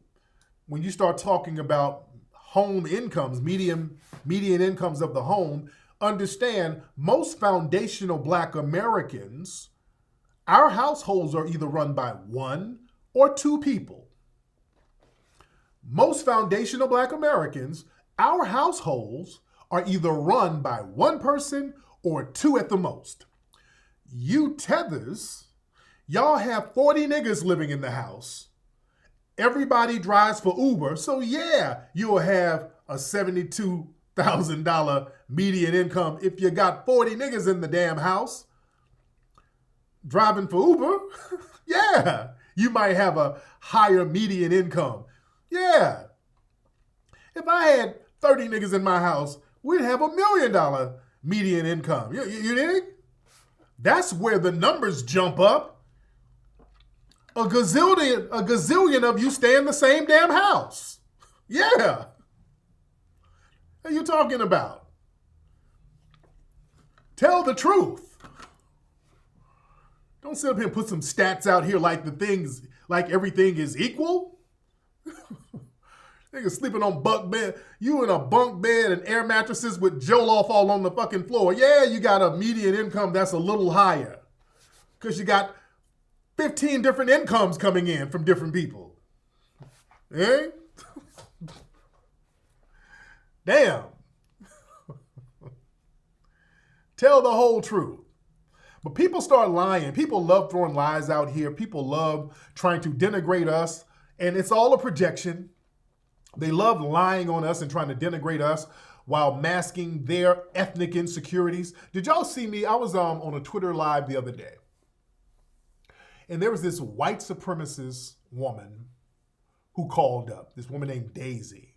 when you start talking about home incomes, median incomes of the home, understand most foundational Black Americans, our households are either run by one or two people. Most foundational Black Americans, our households are either run by one person or two at the most. You tethers, y'all have 40 niggas living in the house. Everybody drives for Uber, so yeah, you'll have a $72,000 median income if you got 40 niggas in the damn house driving for Uber. Yeah, you might have a higher median income. Yeah. If I had 30 niggas in my house, we'd have $1 million median income. You dig? That's where the numbers jump up. A gazillion of you stay in the same damn house. Yeah. What are you talking about? Tell the truth. Don't sit up here and put some stats out here like everything is equal. Niggas sleeping on bunk bed. You in a bunk bed and air mattresses with Jollof all on the fucking floor. Yeah, you got a median income that's a little higher. Because you got 15 different incomes coming in from different people. Eh? Damn. Tell the whole truth. But people start lying. People love throwing lies out here. People love trying to denigrate us. And it's all a projection. They love lying on us and trying to denigrate us while masking their ethnic insecurities. Did y'all see me? I was on a Twitter live the other day. And there was this white supremacist woman who called up. This woman named Daisy.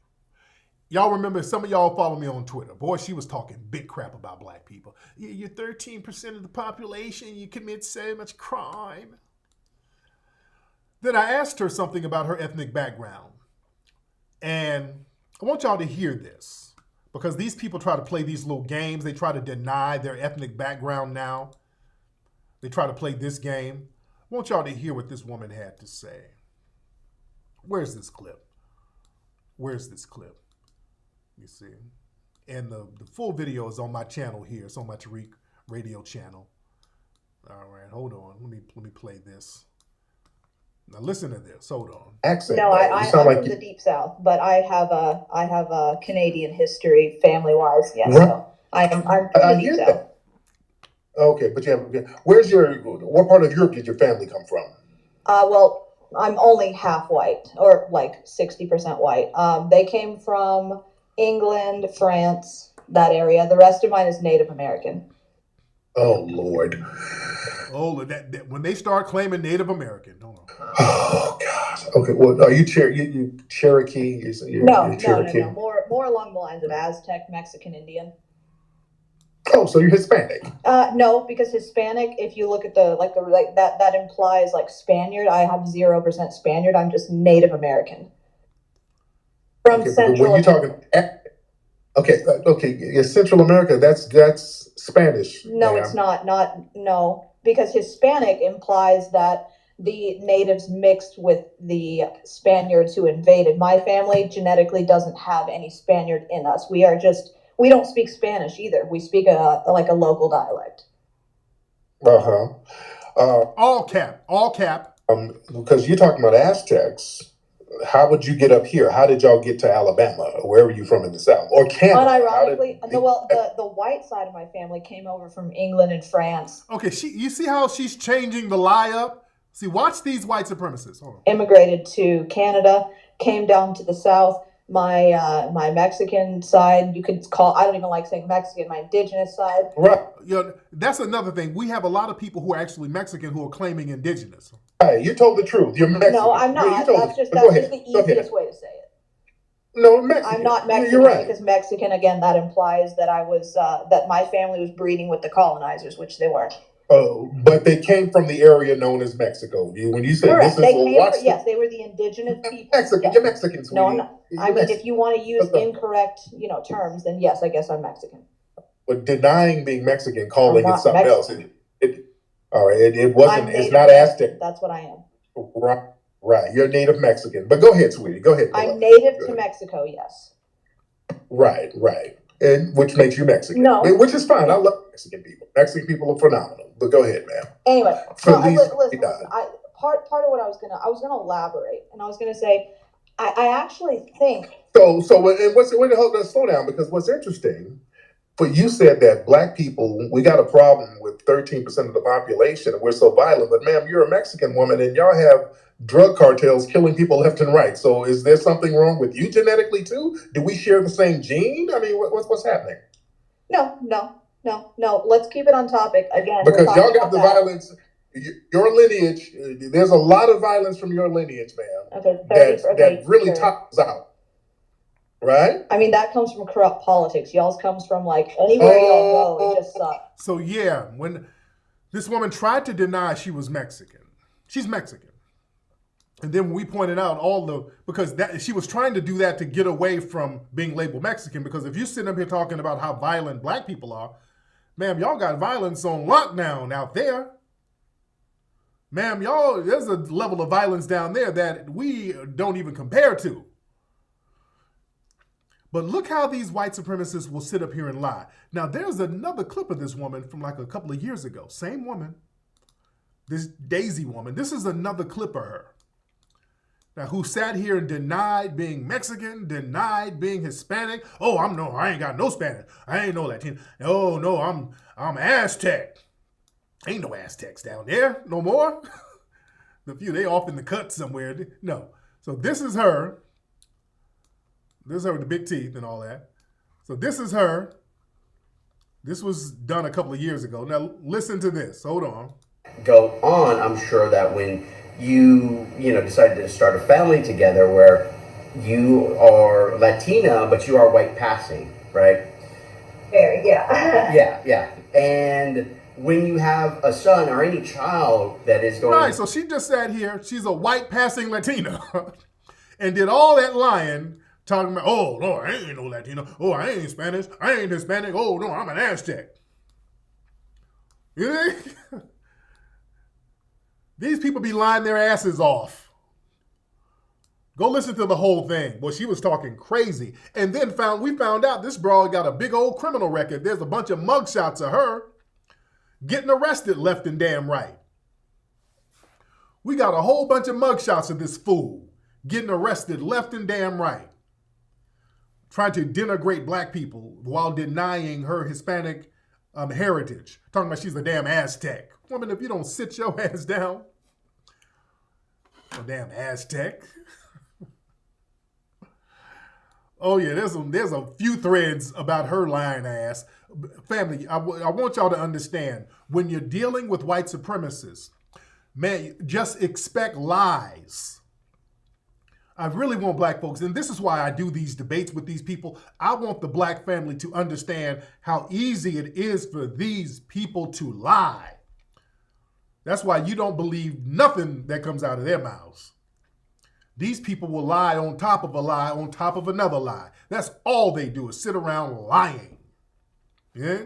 Y'all remember, some of y'all follow me on Twitter. Boy, she was talking big crap about black people. You're 13% of the population. You commit so much crime. Then I asked her something about her ethnic background. And I want y'all to hear this, because these people try to play these little games. They try to deny their ethnic background now. They try to play this game. I want y'all to hear what this woman had to say. Where's this clip? Where's this clip? You see, and the full video is on my channel here. It's on my Tariq radio channel. All right, hold on. Let me play this. Now listen to this. Hold on. Accent. No, I'm from the deep south, but I have a Canadian history family wise. Yes, Right. so I'm from the deep south. That. Okay, but what part of Europe did your family come from? Well, I'm only half white, or like 60% white. They came from England, France, that area. The rest of mine is Native American. Oh Lord. Oh, that when they start claiming Native American, hold on. Oh gosh. Okay. Well, are you Cherokee? No. Cherokee? More along the lines of Aztec, Mexican, Indian. Oh, so you're Hispanic? No, because Hispanic, if you look at that implies like Spaniard. I have 0% Spaniard. I'm just Native American. From Central. When you're talking, okay, Central America. That's Spanish. No, it's not. No, because Hispanic implies that the natives mixed with the Spaniards who invaded. My family genetically doesn't have any Spaniard in us. We don't speak Spanish either. We speak a local dialect. All cap. Because you're talking about Aztecs. How would you get up here? How did y'all get to Alabama? Where were you from in the South? Or Canada? Unironically, the white side of my family came over from England and France. Okay, you see how she's changing the lie up? See, watch these white supremacists. Hold on. Immigrated to Canada, came down to the South. My Mexican side, you could call, I don't even like saying Mexican, my indigenous side. Right. That's another thing. We have a lot of people who are actually Mexican who are claiming indigenous. Right, you told the truth. You're Mexican. No, I'm not. That's just the easiest way to say it. No, Mexican. I'm not Mexican. You're right. Because Mexican, again, that implies that I was that my family was breeding with the colonizers, which they weren't. Oh, but they came from the area known as Mexico. When you say correct, this is yes, they were the indigenous people. Mexican, yes. You're Mexican, sweetie. No, I'm not. I mean, if you want to use incorrect, terms, then yes, I guess I'm Mexican. But denying being Mexican, calling it something Mexican. else. All right, it wasn't. It's not Aztec. That's what I am. Right. You're native Mexican. But go ahead, sweetie. Go ahead. I'm native to Mexico. Yes. Right. And which makes you Mexican. No. Which is fine. I love Mexican people. Mexican people are phenomenal. But go ahead, ma'am. Anyway, listen. Part of what I was gonna elaborate, and I was gonna say, I actually think. So slow down, because what's interesting, but you said that black people, we got a problem with 13% of the population and we're so violent. But ma'am, you're a Mexican woman and y'all have drug cartels killing people left and right. So is there something wrong with you genetically too? Do we share the same gene? I mean, what's happening? No. Let's keep it on topic again. Because y'all got the violence. Your lineage, there's a lot of violence from your lineage, ma'am. That really tops out. Right? I mean, that comes from corrupt politics. Y'all's comes from like anywhere y'all go, it just sucks. So yeah, when this woman tried to deny she was Mexican, she's Mexican. And then when we pointed out because she was trying to do that to get away from being labeled Mexican, because if you're sitting up here talking about how violent black people are, ma'am, y'all got violence on lockdown out there. Ma'am, there's a level of violence down there that we don't even compare to. But look how these white supremacists will sit up here and lie. Now, there's another clip of this woman from like a couple of years ago. Same woman. This Daisy woman. This is another clip of her. Now, who sat here and denied being Mexican, denied being Hispanic. Oh, I ain't got no Spanish. I ain't no Latino. Oh, no, I'm Aztec. Ain't no Aztecs down there no more. The few, they off in the cut somewhere. No. So this is her. This is her with the big teeth and all that. So this is her. This was done a couple of years ago. Now listen to this. Hold on. Go on, I'm sure that when you decided to start a family together where you are Latina, but you are white passing, right? Very, yeah. Yeah. And when you have a son or any child that is going... Right, so she just sat here. She's a white passing Latina and did all that lying, talking about, oh, no, I ain't no Latino. Oh, I ain't Spanish. I ain't Hispanic. Oh, no, I'm an Aztec. You think? These people be lying their asses off. Go listen to the whole thing. Boy, she was talking crazy. And then we found out this broad got a big old criminal record. There's a bunch of mugshots of her getting arrested left and damn right. We got a whole bunch of mugshots of this fool getting arrested left and damn right. Trying to denigrate black people while denying her Hispanic heritage. Talking about she's a damn Aztec. Woman, if you don't sit your ass down, a damn Aztec. Oh yeah, there's a few threads about her lying ass. Family, I want y'all to understand, when you're dealing with white supremacists, man, just expect lies. I really want black folks, and this is why I do these debates with these people. I want the black family to understand how easy it is for these people to lie. That's why you don't believe nothing that comes out of their mouths. These people will lie on top of a lie on top of another lie. That's all they do is sit around lying. Yeah?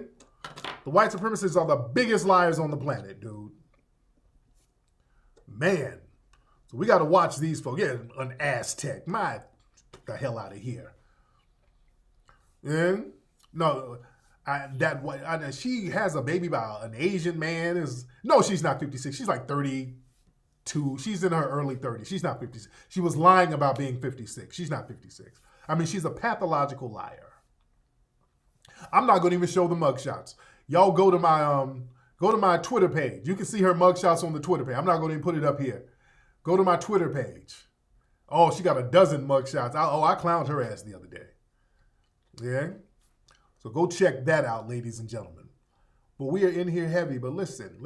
The white supremacists are the biggest liars on the planet, dude. Man. So we got to watch these folks. Yeah, an Aztec. Get the hell out of here. Yeah? No, she has a baby by an Asian man. No, she's not 56. She's like 32. She's in her early 30s. She's not 56. She was lying about being 56. She's not 56. I mean, she's a pathological liar. I'm not going to even show the mugshots. Y'all go to my Twitter page. You can see her mugshots on the Twitter page. I'm not going to even put it up here. Go to my Twitter page. Oh, she got a dozen mugshots. I clowned her ass the other day. Yeah? So go check that out, ladies and gentlemen. But we are in here heavy, but listen.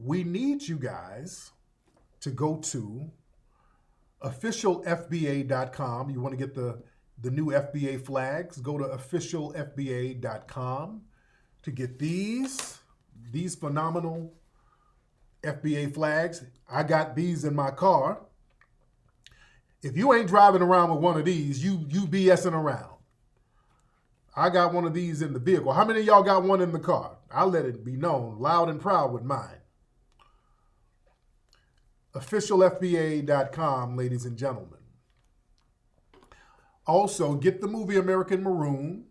We need you guys to go to officialfba.com. You want to get the new FBA flags, go to officialfba.com to get these phenomenal FBA flags. I got these in my car. If you ain't driving around with one of these, you BSing around. I got one of these in the vehicle. How many of y'all got one in the car? I'll let it be known loud and proud with mine. officialfba.com, ladies and gentlemen. Also, get the movie American Maroon,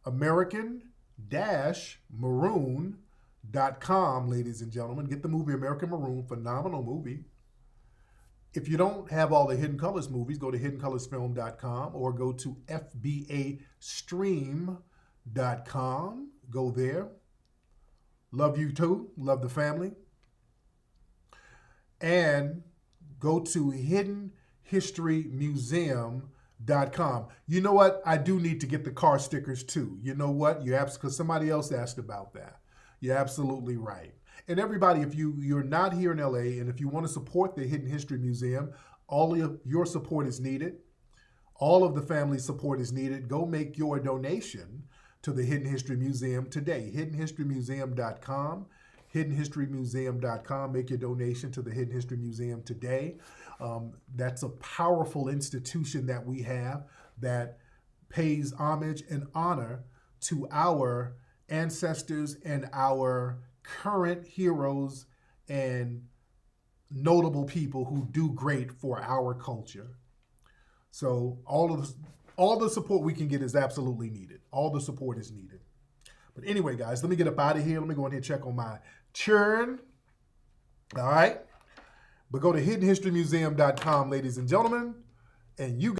American-Maroon.com, ladies and gentlemen. Get the movie American Maroon, phenomenal movie. If you don't have all the Hidden Colors movies, go to hiddencolorsfilm.com or go to fbastream.com. Go there. Love you too. Love the family. And go to hiddenhistorymuseum.com. You know what? I do need to get the car stickers too. You know what? Because somebody else asked about that. You're absolutely right. And everybody, if you're not here in LA and if you want to support the Hidden History Museum, all of your support is needed. All of the family's support is needed. Go make your donation to the Hidden History Museum today. hiddenhistorymuseum.com. hiddenhistorymuseum.com. Make your donation to the Hidden History Museum today. That's a powerful institution that we have that pays homage and honor to our ancestors and our current heroes and notable people who do great for our culture. So all the support we can get is absolutely needed. All the support is needed. But anyway, guys, let me get up out of here. Let me go in here and check on my churn. All right. But go to hiddenhistorymuseum.com, ladies and gentlemen, and you